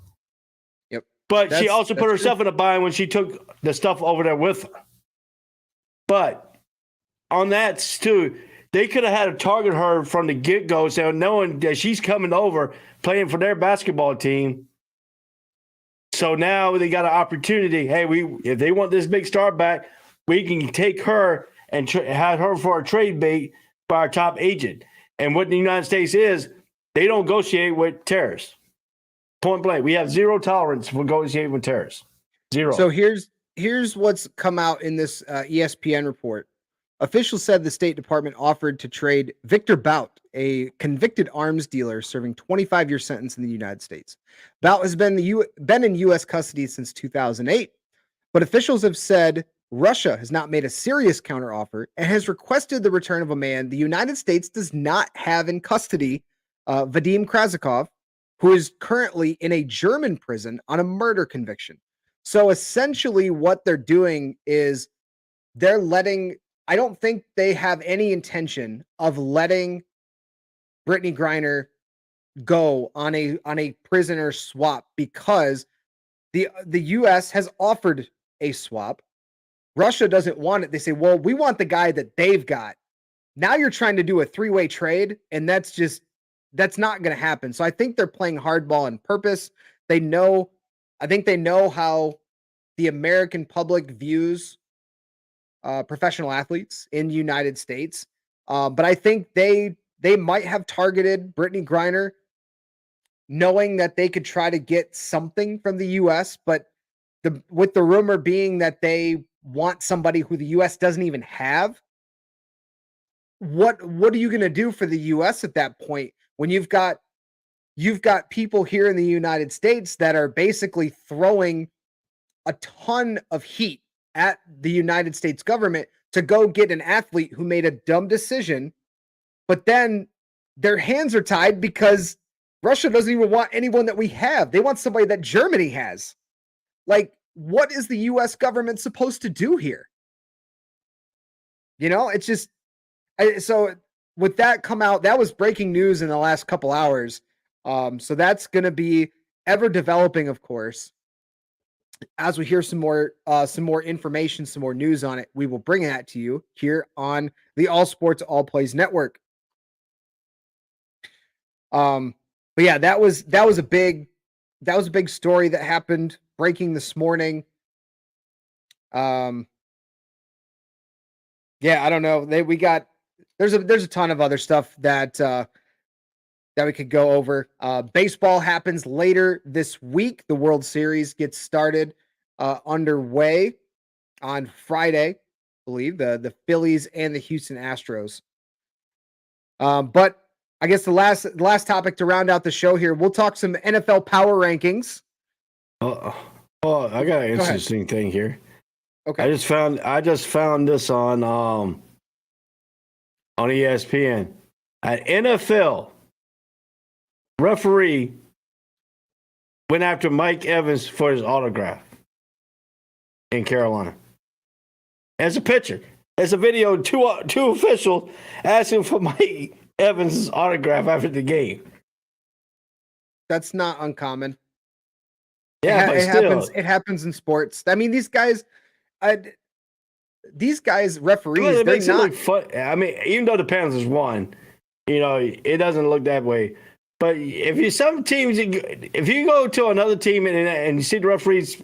Yep. But she also put herself in a bind when she took the stuff over there with her. But on that too, they could have had to target her from the get-go, so knowing that she's coming over playing for their basketball team. So now they got an opportunity. Hey, if they want this big star back, we can take her and have her for a trade bait by our top agent. And what the United States is, they don't negotiate with terrorists. Point blank. We have zero tolerance for negotiating with terrorists. Zero. So here's what's come out in this ESPN report. Officials said the State Department offered to trade Victor Bout, a convicted arms dealer serving 25-year sentence in the United States. Bout has been in U.S. custody since 2008, but officials have said Russia has not made a serious counteroffer and has requested the return of a man the United States does not have in custody, Vadim Krazikov, who is currently in a German prison on a murder conviction. So essentially what they're doing is I don't think they have any intention of letting Brittany Griner go on a prisoner swap because the US has offered a swap. Russia doesn't want it. They say, well, we want the guy that they've got. Now you're trying to do a three-way trade, and that's not going to happen. So I think they're playing hardball on purpose. I think they know how the American public views professional athletes in the United States. But I think they might have targeted Brittany Griner knowing that they could try to get something from the US, but with the rumor being that they want somebody who the US doesn't even have, what are you going to do for the US at that point when you've got people here in the United States that are basically throwing a ton of heat at the United States government to go get an athlete who made a dumb decision, but then their hands are tied because Russia doesn't even want anyone that we have. They want somebody that Germany has. Like, what is the US government supposed to do here? It's just so with that come out, that was breaking news in the last couple hours. So that's going to be ever developing, of course. As we hear some more information, some more news on it, we will bring that to you here on the All Sports All Plays Network. But yeah, that was a big story that happened breaking this morning. Yeah, I don't know. There's a ton of other stuff that we could go over. Baseball happens later this week. The World Series gets started underway on Friday, I believe, the Phillies and the Houston Astros. But I guess the last topic to round out the show here, we'll talk some NFL power rankings. Oh, I got an interesting thing here. Okay. I just found this on ESPN. An NFL referee went after Mike Evans for his autograph in Carolina. As a picture, as a video, two officials asking for Mike Evans' autograph after the game. That's not uncommon. Yeah, but still, it happens in sports. I mean, these guys, referees, it makes it look fun. I mean, even though the Panthers won, it doesn't look that way. But if you go to another team and you see the referees,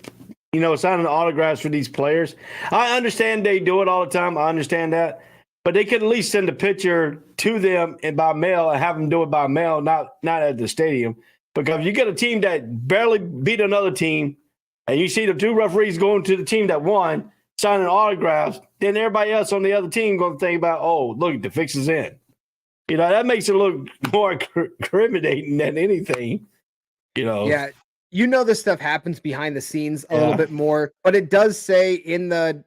signing autographs for these players, I understand they do it all the time. I understand that. But they could at least send a picture to them and by mail and have them do it by mail, not at the stadium. Because you get a team that barely beat another team and you see the two referees going to the team that won, signing autographs, then everybody else on the other team going to think about, oh, look, the fix is in. That makes it look more incriminating than anything, Yeah, this stuff happens behind the scenes a little bit more, but it does say in the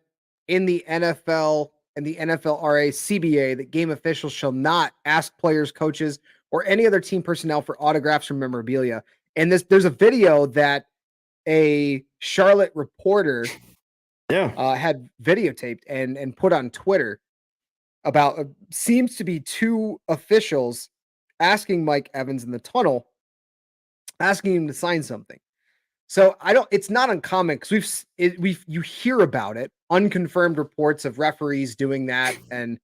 NFL and the NFLRA CBA that game officials shall not ask players, coaches, or any other team personnel for autographs or memorabilia. And there's a video that a Charlotte reporter had videotaped and put on Twitter about seems to be two officials asking Mike Evans in the tunnel, asking him to sign something. So it's not uncommon because you hear about it, unconfirmed reports of referees doing that. And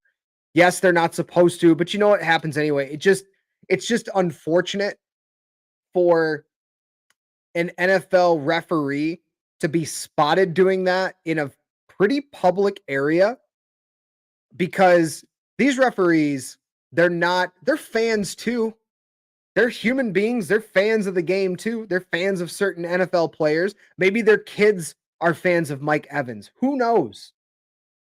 yes, they're not supposed to, but it happens anyway. It's just unfortunate for an NFL referee to be spotted doing that in a pretty public area, because these referees, they're fans too. They're human beings. They're fans of the game too. They're fans of certain NFL players. Maybe their kids are fans of Mike Evans. Who knows?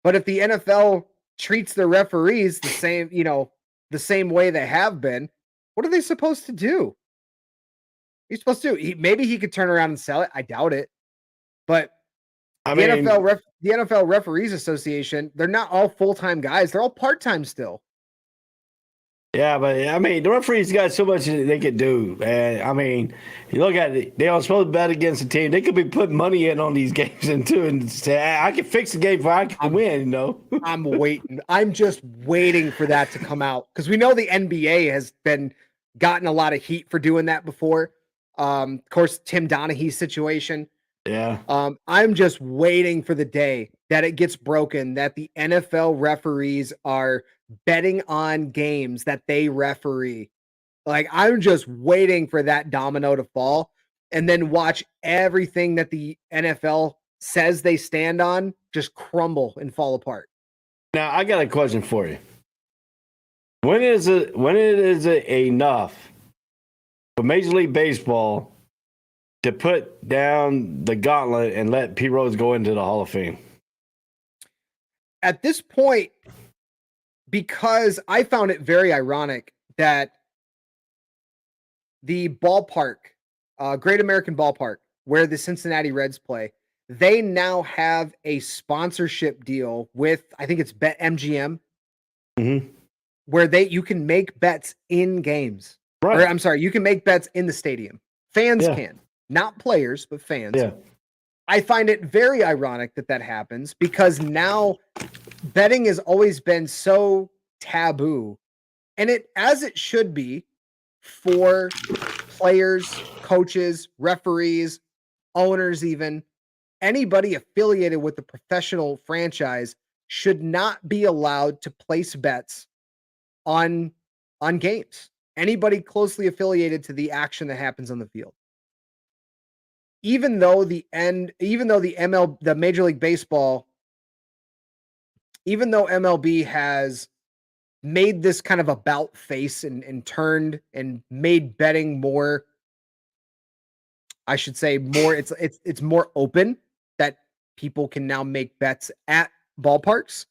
But if the NFL treats their referees the same way they have been, what are they supposed to do? He's supposed to. Maybe he could turn around and sell it. I doubt it. But the NFL Referees Association, they're not all full-time guys. They're all part-time still. Yeah, but I mean, the referees got so much they could do. And I mean, you look at it, they are supposed to bet against the team. They could be putting money in on these games and too, and say, I can fix the game before I can win. You know, I'm waiting. I'm just waiting for that to come out because we know the NBA has been gotten a lot of heat for doing that before. Of course, Tim Donaghy's situation. yeah. I'm just waiting for the day that it gets broken, that the NFL referees are betting on games that they referee. Like, I'm just waiting for that domino to fall and then watch everything that the NFL says they stand on just crumble and fall apart. Now I got a question for you. When is it enough for Major League Baseball to put down the gauntlet and let Pete Rose go into the Hall of Fame? At this point, because I found it very ironic that the ballpark, Great American Ballpark, where the Cincinnati Reds play, they now have a sponsorship deal with, I think it's BetMGM, where you can make bets in games. Right. Or I'm sorry, you can make bets in the stadium. Fans Yeah. can, not players, but fans. Yeah. I find it very ironic that happens because now betting has always been so taboo, and as it should be for players, coaches, referees, owners, even anybody affiliated with the professional franchise should not be allowed to place bets on games. Anybody closely affiliated to the action that happens on the field. Even though the Major League Baseball, even though MLB has made this kind of about face and turned and made betting more, I should say more, it's more open that people can now make bets at ballparks.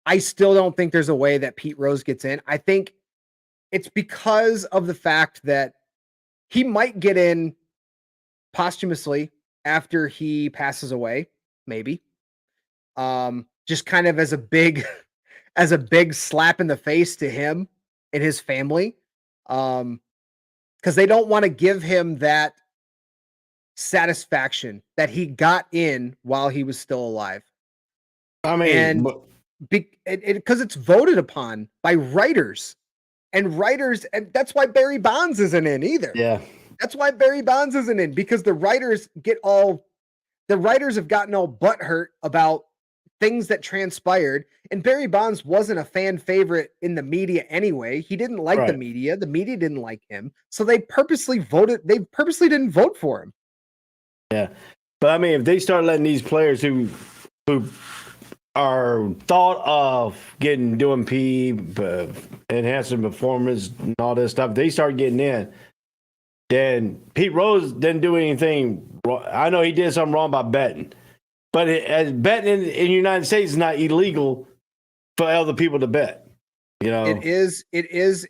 I still don't think there's a way that Pete Rose gets in. I think it's because of the fact that he might get in posthumously after he passes away, maybe. Just kind of as a big slap in the face to him and his family. Because they don't want to give him that satisfaction that he got in while he was still alive. I mean, and because it's voted upon by writers, and that's why Barry Bonds isn't in either. yeah. That's why Barry Bonds isn't in, because the writers have gotten all butthurt about things that transpired, and Barry Bonds wasn't a fan favorite in the media anyway. He didn't like the media. The media didn't like him. So they purposely didn't vote for him. Yeah. But I mean, if they start letting these players who are thought of doing PE, enhancing performance and all this stuff, they start getting in. Then Pete Rose didn't do anything wrong. I know he did something wrong by betting, but as betting in the United States is not illegal for other people to bet. You know, it is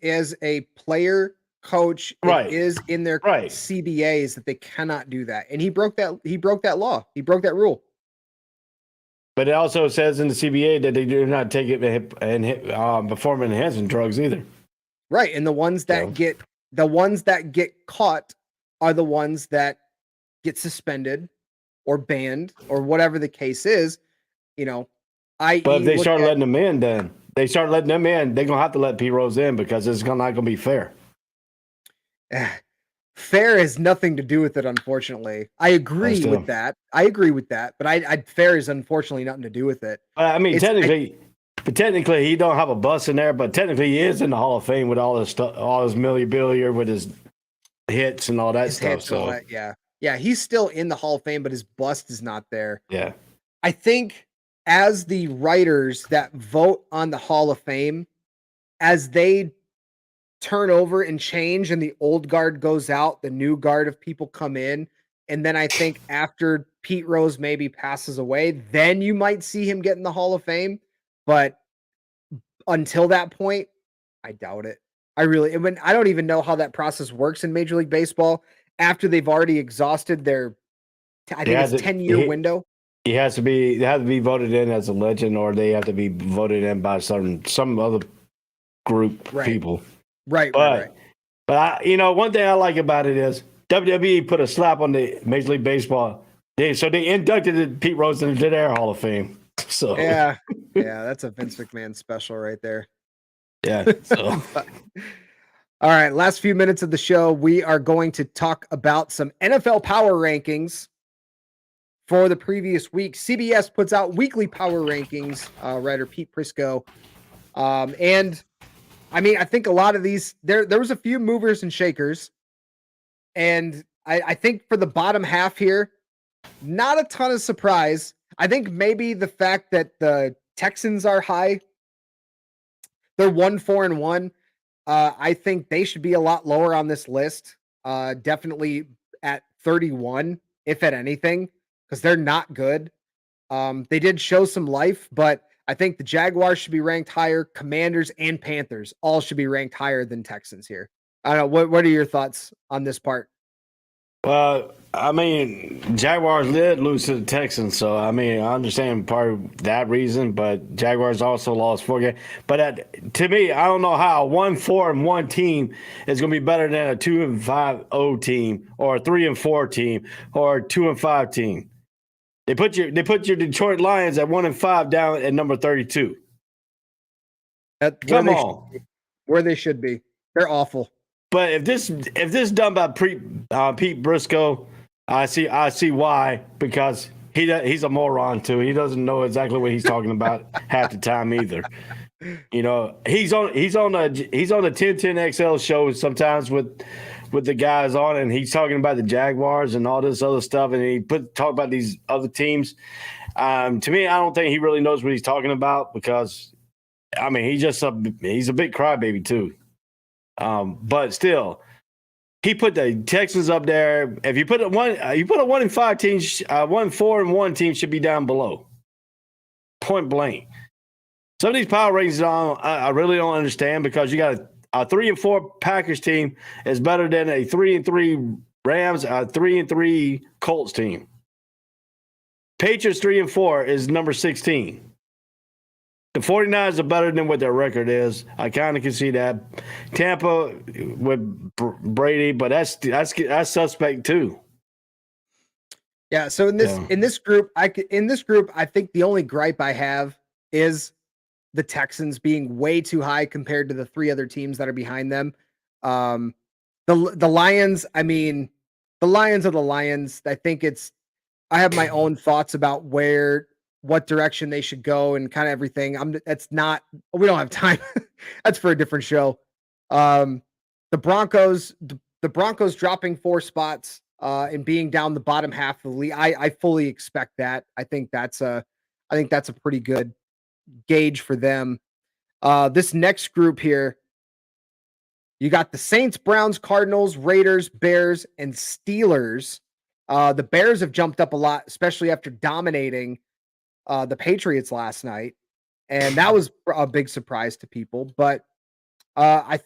as a player, coach, right? It is in their CBAs that they cannot do that, and he broke that law. He broke that rule. But it also says in the CBA that they do not take it and performance enhancing drugs either. Right, and the ones that get caught are the ones that get suspended or banned or whatever the case is. You know, but if they start letting them in, then they're gonna have to let Pete Rose in because it's not gonna be fair. Fair has nothing to do with it, unfortunately. I agree with that. But fair is unfortunately nothing to do with it. I mean, technically, he don't have a bus in there, but technically he is in the Hall of Fame with all his stuff, all his memorabilia with his hits and all that stuff. So yeah, he's still in the Hall of Fame, but his bust is not there. Yeah, I think as the writers that vote on the Hall of Fame, as they turn over and change and the old guard goes out, the new guard of people come in. And then I think after Pete Rose maybe passes away, then you might see him get in the Hall of Fame. But until that point, I doubt it. I don't even know how that process works in Major League Baseball after they've already exhausted their, I think it's 10-year window. They have to be voted in as a legend, or they have to be voted in by some other group Right. people. Right. But one thing I like about it is WWE put a slap on the Major League Baseball. They inducted Pete Rose into their Hall of Fame. So Yeah, that's a Vince McMahon special right there. yeah. So all right, last few minutes of the show, we are going to talk about some NFL power rankings for the previous week. CBS puts out weekly power rankings. Writer Pete Prisco, and I mean, I think a lot of these there was a few movers and shakers, and I think for the bottom half here, not a ton of surprise. I think maybe the fact that the Texans are high, they're 1-4-1. I think they should be a lot lower on this list. Definitely at 31, if at anything, because they're not good. They did show some life, but I think the Jaguars should be ranked higher. Commanders and Panthers all should be ranked higher than Texans here. I don't know. What are your thoughts on this part? I mean, Jaguars did lose to the Texans, so I mean, I understand part of that reason, but Jaguars also lost 4 games. But to me, I don't know how a 1-4-1 team is going to be better than a 2-5-0 team, or a 3-4 team, or a 2-5 team. They put your Detroit Lions at 1-5 down at number 32. Come on, where they should be. They're awful. But if this done by Pete Briscoe, I see why, because he's a moron too. He doesn't know exactly what he's talking about half the time either. You know, he's on the 1010XL show sometimes with the guys on, and he's talking about the Jaguars and all this other stuff, and he talk about these other teams. To me, I don't think he really knows what he's talking about, because I mean, he's a big crybaby too. But still, he put the Texans up there. If you put a 1-5 team, 1-4-1 team should be down below. Point blank. Some of these power ratings I really don't understand, because you got a 3-4 Packers team is better than a 3-3 Rams, a 3-3 Colts team. Patriots 3-4 is number 16. The 49ers are better than what their record is. I kind of can see that. Tampa with Brady, but that's suspect too. Yeah. So in this group, I think the only gripe I have is the Texans being way too high compared to the 3 other teams that are behind them. The Lions. I mean, the Lions are the Lions. I think I have my own thoughts about what direction they should go and kind of everything. We don't have time. That's for a different show. The Broncos dropping 4 spots and being down the bottom half of the league. I fully expect that. I think that's a pretty good gauge for them. This next group here, you got the Saints, Browns, Cardinals, Raiders, Bears, and Steelers. The Bears have jumped up a lot, especially after dominating the Patriots last night, and that was a big surprise to people. But I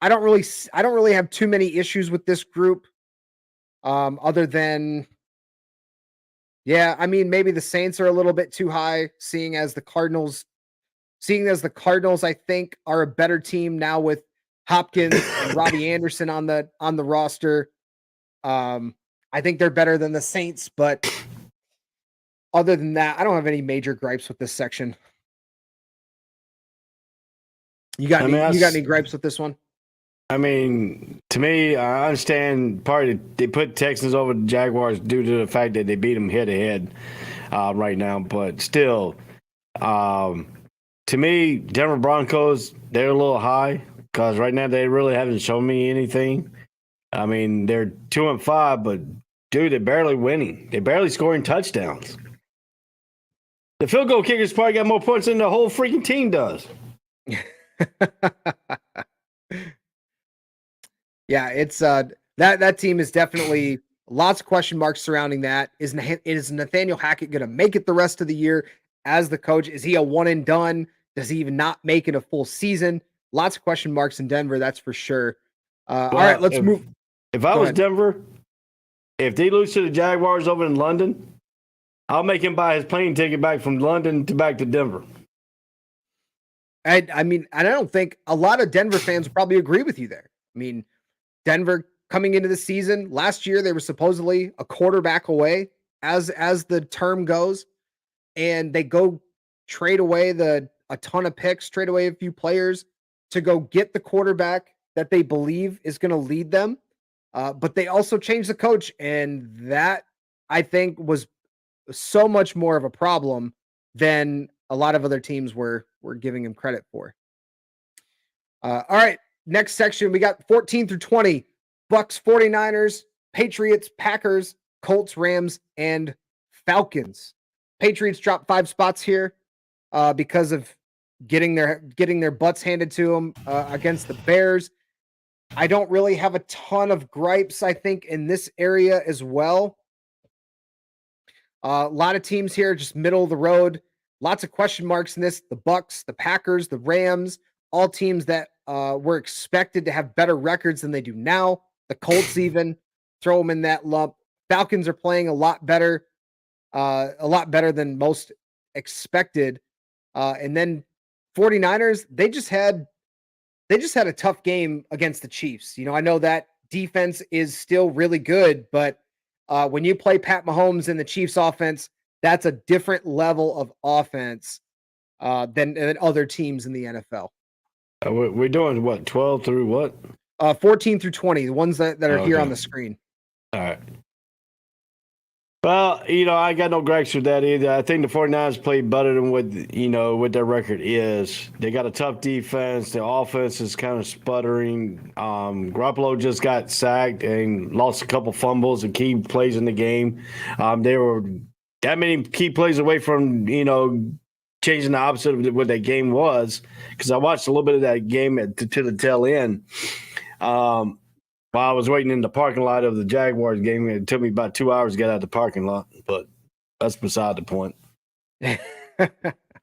don't really have too many issues with this group, other than, I mean, maybe the Saints are a little bit too high, seeing as the Cardinals, I think, are a better team now with Hopkins and Robbie Anderson on the roster. I think they're better than the Saints, but other than that, I don't have any major gripes with this section. You got any gripes with this one? I mean, to me, I understand they put Texans over the Jaguars due to the fact that they beat them head to head right now. But still, to me, Denver Broncos, they're a little high, because right now they really haven't shown me anything. I mean, they're 2-5, but dude, they're barely winning. They're barely scoring touchdowns. The field goal kickers probably got more points than the whole freaking team does. Yeah, it's that team is definitely lots of question marks surrounding that. Is Nathaniel Hackett going to make it the rest of the year as the coach? Is he a one and done? Does he even not make it a full season? Lots of question marks in Denver, that's for sure. All right, let's move. If I was Denver, if they lose to the Jaguars over in London, I'll make him buy his plane ticket back from London back to Denver. I mean, and I don't think a lot of Denver fans would probably agree with you there. I mean, Denver coming into the season last year, they were supposedly a quarterback away as the term goes, and they go trade away a ton of picks, trade away a few players to go get the quarterback that they believe is going to lead them. But they also changed the coach, and that I think was so much more of a problem than a lot of other teams were giving him credit for. All right, next section, we got 14 through 20. Bucks, 49ers, Patriots, Packers, Colts, Rams, and Falcons. Patriots dropped 5 spots here because of getting their butts handed to them against the Bears. I don't really have a ton of gripes, I think, in this area as well. A lot of teams here just middle of the road. Lots of question marks in this. The Bucks, the Packers, the Rams, all teams that were expected to have better records than they do now. The Colts even throw them in that lump. Falcons are playing a lot better than most expected. And then 49ers, they just had a tough game against the Chiefs. You know, I know that defense is still really good, but when you play Pat Mahomes and the Chiefs offense, that's a different level of offense than other teams in the NFL. We're doing what, 12 through what? 14 through 20, the ones that are here on the screen. All right. Well, I got no gripes with that either. I think the 49ers played better than what their record is. They got a tough defense. The offense is kind of sputtering. Garoppolo just got sacked and lost a couple fumbles and key plays in the game. They were that many key plays away from, changing the opposite of what that game was, because I watched a little bit of that game to the tail end. While I was waiting in the parking lot of the Jaguars game, it took me about 2 hours to get out of the parking lot, but that's beside the point. But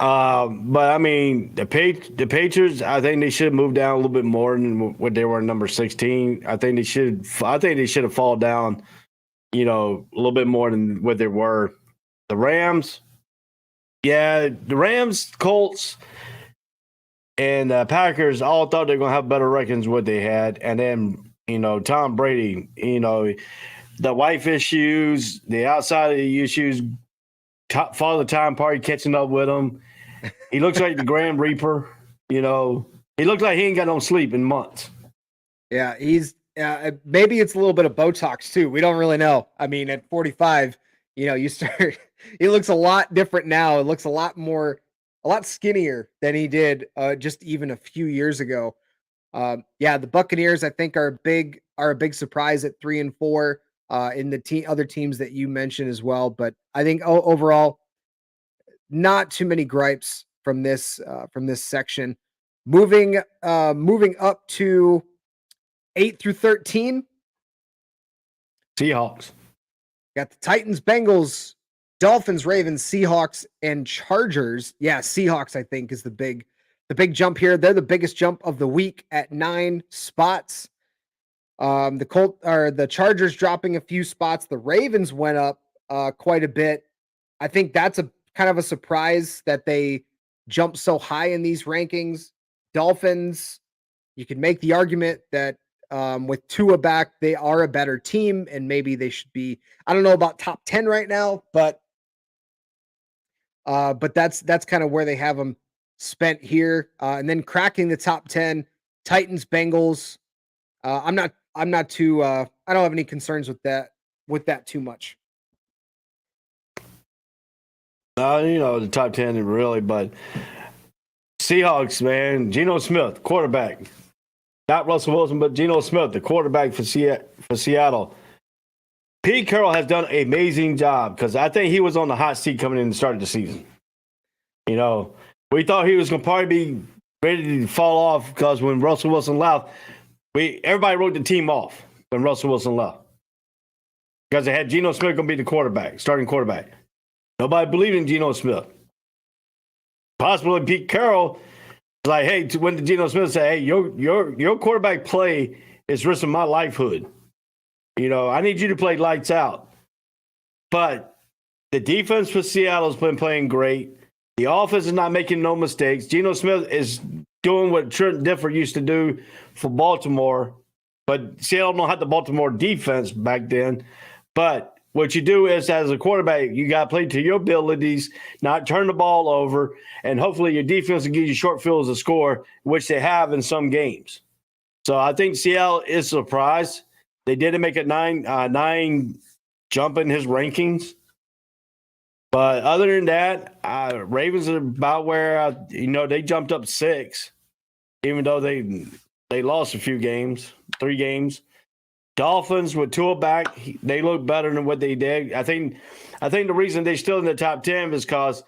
I mean, the Patriots, I think they should have moved down a little bit more than what they were number 16. I think they should have fallen down, a little bit more than what they were. The Rams, Colts, and Packers all thought they were going to have better records than what they had, and then Tom Brady, the wife issues, the outside of the issues, Father Time Party catching up with him. He looks like the Grand Reaper. He looks like he ain't got no sleep in months. Yeah, he's maybe it's a little bit of Botox too. We don't really know. I mean, at 45, you start. He looks a lot different now. It looks a lot skinnier than he did just even a few years ago. The Buccaneers, I think, are a big surprise at 3-4 in the other teams that you mentioned as well. But I think overall, not too many gripes from this section. Moving up to 8 through 13. Seahawks. Got the Titans, Bengals, Dolphins, Ravens, Seahawks, and Chargers. Yeah, Seahawks, I think, is the big jump here. They're the biggest jump of the week at 9 spots. The Chargers dropping a few spots. The Ravens went up quite a bit. I think that's a kind of a surprise that they jumped so high in these rankings. Dolphins, you can make the argument that with Tua back, they are a better team, and maybe they should be. I don't know about top 10 right now, but that's kind of where they have them spent here, and then cracking the top 10, Titans, Bengals. I'm not too. I don't have any concerns with that too much. The top 10 really, but Seahawks, man, Geno Smith, quarterback, not Russell Wilson, but Geno Smith, the quarterback for Seattle. Pete Carroll has done an amazing job, because I think he was on the hot seat coming in and started the season. We thought he was going to probably be ready to fall off, because when Russell Wilson left, everybody wrote the team off when Russell Wilson left, because they had Geno Smith going to be the starting quarterback. Nobody believed in Geno Smith. Possibly Pete Carroll was like, hey, when Geno Smith said, hey, your quarterback play is risking my livelihood. I need you to play lights out. But the defense for Seattle has been playing great. The offense is not making no mistakes. Geno Smith is doing what Trent Dilfer used to do for Baltimore, but Seattle don't have the Baltimore defense back then. But what you do is, as a quarterback, you got to play to your abilities, not turn the ball over, and hopefully your defense will give you short fields to score, which they have in some games. So I think Seattle is surprised. They didn't make a nine jump in his rankings. But other than that, Ravens are about where, they jumped up 6, even though they lost a few games, 3 games. Dolphins with Tua back, they look better than what they did. I think the reason they're still in the top 10 is because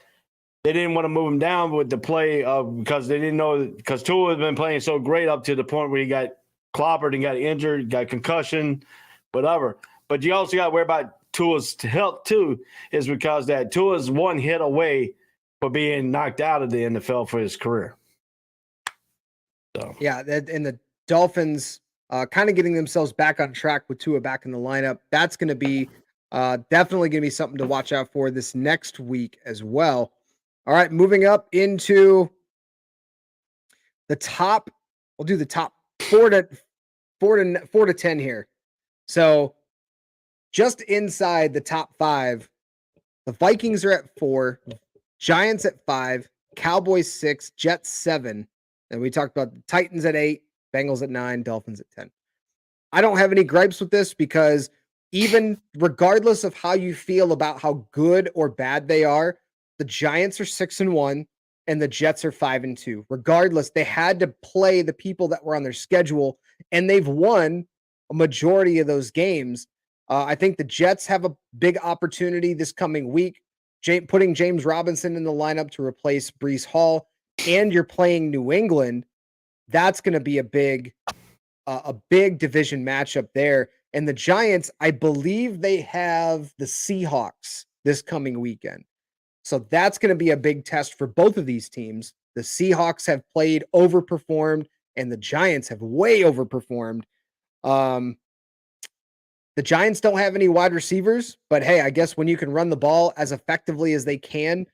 they didn't want to move him down with the play because they didn't know, because Tua has been playing so great up to the point where he got clobbered and got injured, got concussion, whatever. But you also got to worry about Tua's health too, is because that Tua's one hit away for being knocked out of the NFL for his career. So yeah, and the Dolphins kind of getting themselves back on track with Tua back in the lineup. That's going to be definitely going to be something to watch out for this next week as well. All right, moving up into the top. We'll do the top 4 to 10 here. So just inside the top 5, the Vikings are at 4, Giants at 5, Cowboys 6, Jets 7. And we talked about the Titans at 8, Bengals at 9, Dolphins at 10. I don't have any gripes with this because even regardless of how you feel about how good or bad they are, the Giants are 6-1 and the Jets are 5-2. Regardless, they had to play the people that were on their schedule, and they've won a majority of those games. I think the Jets have a big opportunity this coming week, putting James Robinson in the lineup to replace Breece Hall, and you're playing New England. That's going to be a big division matchup there. And the Giants, I believe they have the Seahawks this coming weekend. So that's going to be a big test for both of these teams. The Seahawks have overperformed, and the Giants have way overperformed. The Giants don't have any wide receivers, but hey, I guess when you can run the ball as effectively as they can,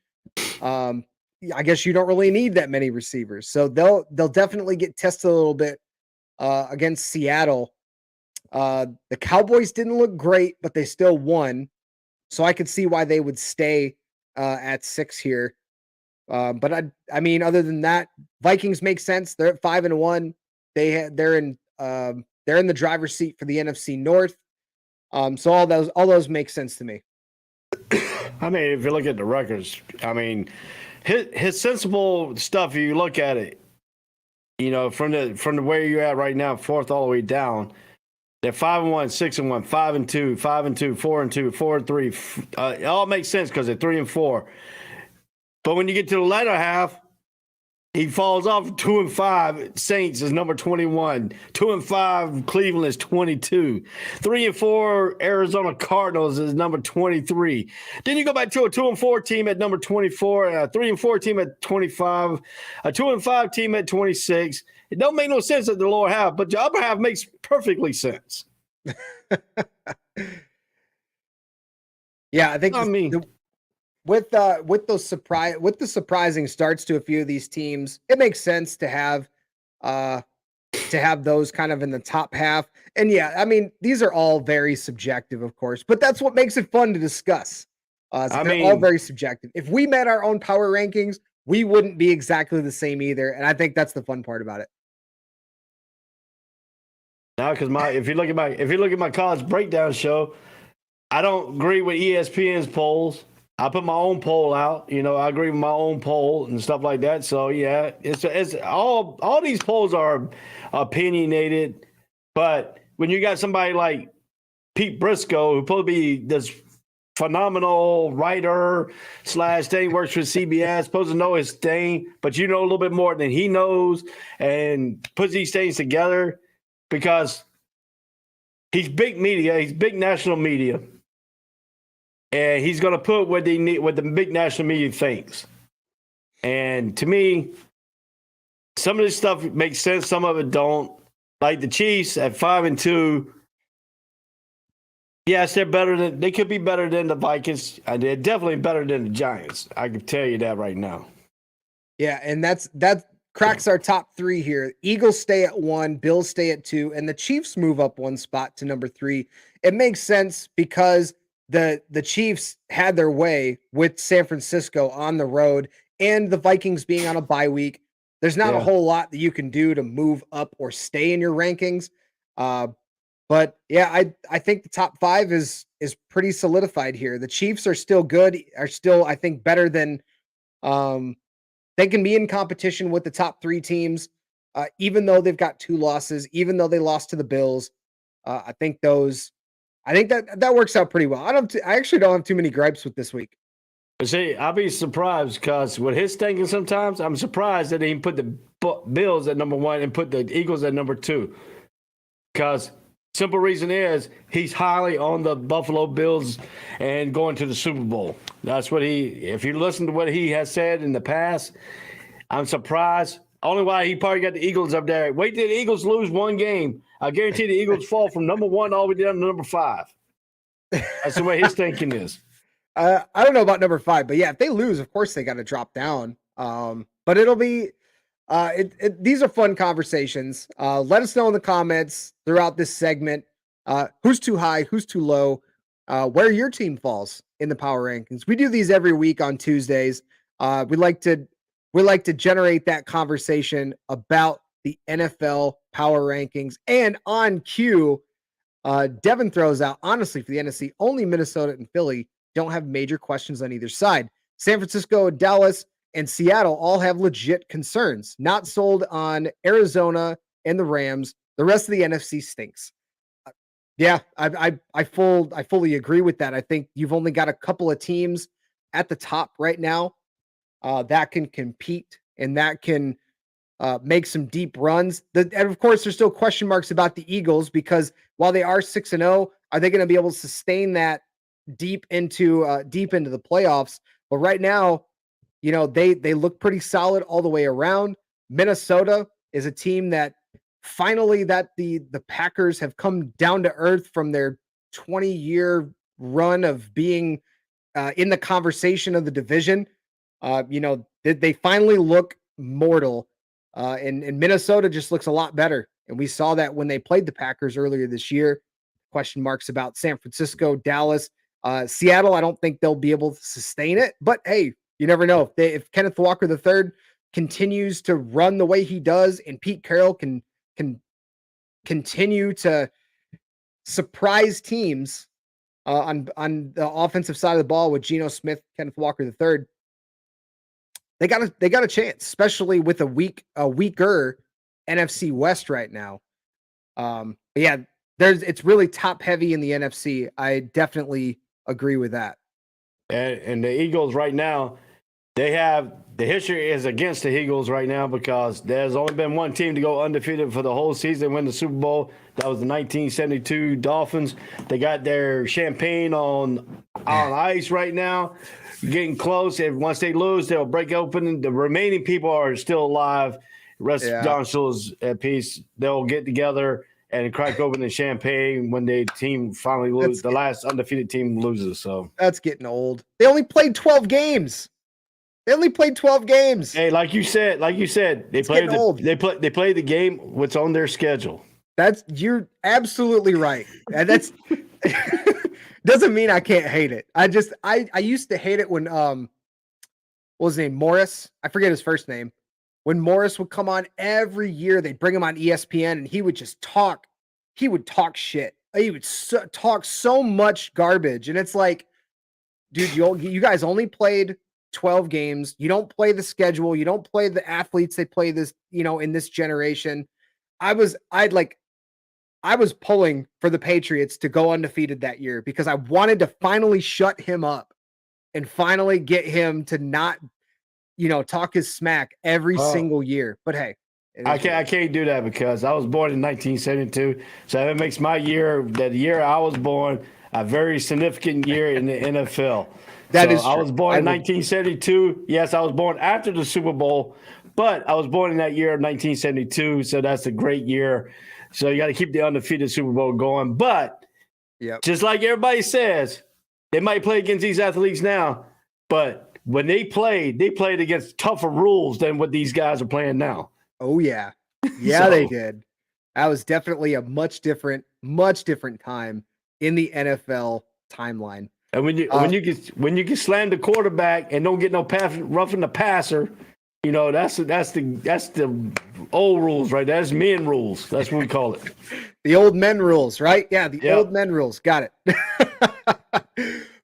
I guess you don't really need that many receivers. So they'll definitely get tested a little bit against Seattle. The Cowboys didn't look great, but they still won. So I could see why they would stay at 6 here. But I mean, other than that, Vikings make sense. They're at 5-1. They're in the driver's seat for the NFC North. So all those make sense to me. I mean, if you look at the records, I mean, his sensible stuff. If you look at it, from the way you're at right now, 4th all the way down, they're 5-1, 6-1, 5-2, 5-2, 4-2, 4-3. It all makes sense because they're 3-4. But when you get to the latter half, he falls off 2-5. Saints is number 21. 2-5. Cleveland is 22. 3-4. Arizona Cardinals is number 23. Then you go back to a 2-4 team at number 24, and a 3-4 team at 25, a 2-5 team at 26. It don't make no sense at the lower half, but the upper half makes perfectly sense. Yeah, I think with the surprising starts to a few of these teams, it makes sense to have those kind of in the top half. And yeah, I mean, these are all very subjective, of course, but that's what makes it fun to discuss. They're all very subjective. If we met our own power rankings, we wouldn't be exactly the same either, and I think that's the fun part about it. Now, because if you look at my college breakdown show, I don't agree with ESPN's polls. I put my own poll out. I agree with my own poll and stuff like that. So yeah, it's all these polls are opinionated, but when you got somebody like Pete Briscoe, who probably be this phenomenal writer / thing, works for CBS, supposed to know his thing, but a little bit more than he knows, and puts these things together because he's big media, he's big national media. And he's going to put what they need, what the big national media thinks. And to me, some of this stuff makes sense, some of it don't. Like the Chiefs at 5-2, Yes, they could be better than the Vikings. And they're definitely better than the Giants. I can tell you that right now. Yeah, and that cracks our top three here. Eagles stay at 1, Bills stay at 2, and the Chiefs move up one spot to number 3. It makes sense because the Chiefs had their way with San Francisco on the road and the Vikings being on a bye week. There's not a whole lot that you can do to move up or stay in your rankings. But yeah, I think the top 5 is pretty solidified here. The Chiefs are still good, are still, I think, better than they can be in competition with the top 3 teams, even though they've got 2 losses, even though they lost to the Bills. I think that works out pretty well. I actually don't have too many gripes with this week. See, I'll be surprised because with his thinking sometimes, I'm surprised that he put the Bills at number 1 and put the Eagles at number 2. Because simple reason is he's highly on the Buffalo Bills and going to the Super Bowl. That's what if you listen to what he has said in the past, I'm surprised. Only why he probably got the Eagles up there. Wait till the Eagles lose one game. I guarantee the Eagles fall from number 1 all the way down to number 5. That's the way his thinking is. I don't know about number 5, but yeah, if they lose, of course they got to drop down. But it'll be these are fun conversations. Let us know in the comments throughout this segment who's too high, who's too low, where your team falls in the power rankings. We do these every week on Tuesdays. We like to generate that conversation about the NFL power rankings. And on cue, Devin throws out, honestly, for the NFC, only Minnesota and Philly don't have major questions on either side. San Francisco, Dallas, and Seattle all have legit concerns. Not sold on Arizona and the Rams. The rest of the NFC stinks. Yeah, I fully agree with that. I think you've only got a couple of teams at the top right now that can compete and that can make some deep runs. And of course, there's still question marks about the Eagles because while they are 6-0, are they going to be able to sustain that deep into the playoffs? But right now, they look pretty solid all the way around. Minnesota is a team that finally the Packers have come down to earth from their 20-year run of being in the conversation of the division. They finally look mortal. And Minnesota just looks a lot better. And we saw that when they played the Packers earlier this year. Question marks about San Francisco, Dallas, Seattle. I don't think they'll be able to sustain it. But hey, you never know. If Kenneth Walker III continues to run the way he does, and Pete Carroll can continue to surprise teams on the offensive side of the ball with Geno Smith, Kenneth Walker III, they got a chance, especially with a weaker NFC West right now. But yeah, it's really top heavy in the NFC. I definitely agree with that. And the Eagles right now, the history is against the Eagles right now because there's only been one team to go undefeated for the whole season, win the Super Bowl. That was the 1972 Dolphins. They got their champagne on ice right now, getting close. And once they lose, they'll break open. The remaining people are still alive. Rest John Schultz at peace. They'll get together and crack open the champagne when the team finally loses. The last undefeated team loses. So that's getting old. They only played 12 games. Hey, like you said, they played the game what's on their schedule. You're absolutely right. And that's doesn't mean I can't hate it. I used to hate it when what was his name? Morris. I forget his first name. When Morris would come on every year, they'd bring him on ESPN and he would just talk. He would talk shit. He would talk so much garbage. And it's like, dude, you guys only played 12 games. You don't play the schedule. You don't play the athletes they play this, in this generation. I was pulling for the Patriots to go undefeated that year because I wanted to finally shut him up and finally get him to not, talk his smack every single year. But hey, I can't do that because I was born in 1972. So that makes my year, that year I was born, a very significant year in the NFL. That is true. I was born in 1972. Yes, I was born after the Super Bowl, but I was born in that year of 1972. So that's a great year. So you got to keep the undefeated Super Bowl going. But Yep. Just like everybody says, they might play against these athletes now, but when they played against tougher rules than what these guys are playing now. Oh, yeah. Yeah, they did. That was definitely a much different time in the NFL timeline. And when you can slam the quarterback and don't get no pass, roughing the passer, you know, that's the old rules, right? That's men rules. That's what we call it. The old men rules, right? Yeah, the old men rules. Got it.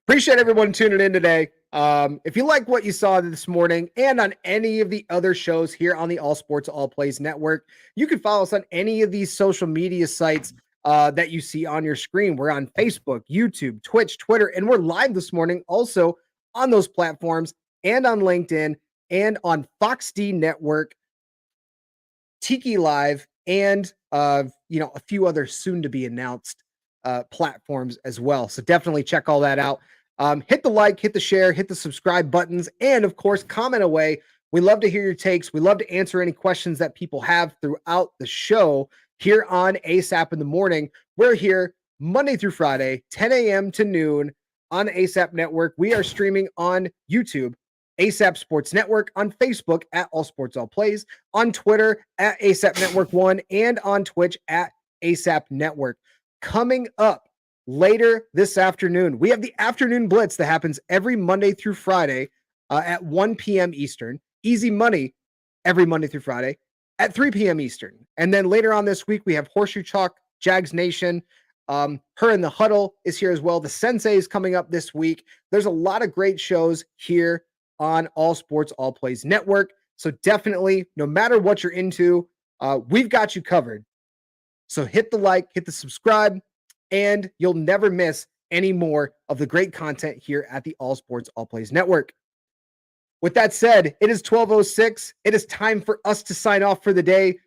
Appreciate everyone tuning in today. If you like what you saw this morning and on any of the other shows here on the All Sports All Plays Network, you can follow us on any of these social media sites that you see on your screen. We're on Facebook, YouTube, Twitch, Twitter, and we're live this morning also on those platforms and on LinkedIn and on Fox D Network, Tiki Live, and a few other soon to be announced platforms as well. So definitely check all that out. Hit the like, hit the share, hit the subscribe buttons, and of course, comment away. We love to hear your takes. We love to answer any questions that people have throughout the show here on ASAP in the Morning. We're here Monday through Friday, 10 a.m. to noon on ASAP Network. We are streaming on YouTube, ASAP Sports Network, on Facebook at All Sports All Plays, on Twitter at ASAP Network 1, and on Twitch at ASAP Network. Coming up later this afternoon, we have the Afternoon Blitz that happens every Monday through Friday at 1 p.m. Eastern. Easy Money every Monday through Friday at 3 p.m. Eastern. And then later on this week, we have Horseshoe Chalk, Jags Nation. Her in the Huddle is here as well. The Sensei is coming up this week. There's a lot of great shows here on All Sports All Plays Network. So definitely, no matter what you're into, we've got you covered. So hit the like, hit the subscribe, and you'll never miss any more of the great content here at the All Sports All Plays Network. With that said, it is 12:06. It is time for us to sign off for the day.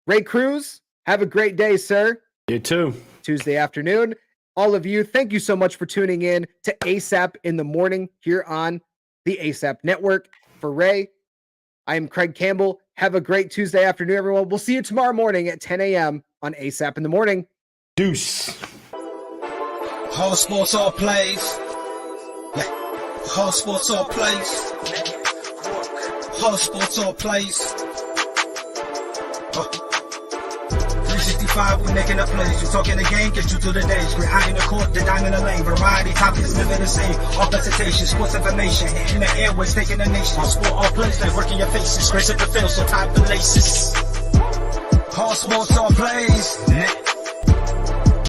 Ray Cruz, have a great day, sir. You too. Tuesday afternoon. All of you, thank you so much for tuning in to ASAP in the Morning here on the ASAP Network. For Ray, I am Craig Campbell. Have a great Tuesday afternoon, everyone. We'll see you tomorrow morning at 10 a.m. on ASAP in the Morning. Deuce. All Sports All Plays. Yeah. All Sports All Plays. All Sports All Plays. 365, we making a plays. You talking the game, get you to the days. We're high in the court, the dime in the lane. Variety topics, living the same. All presentation, sports information. Hitting the airways, taking the nation. All sport, all plays, like working your faces. Grace at the field, so tie the laces. All Sports All Plays.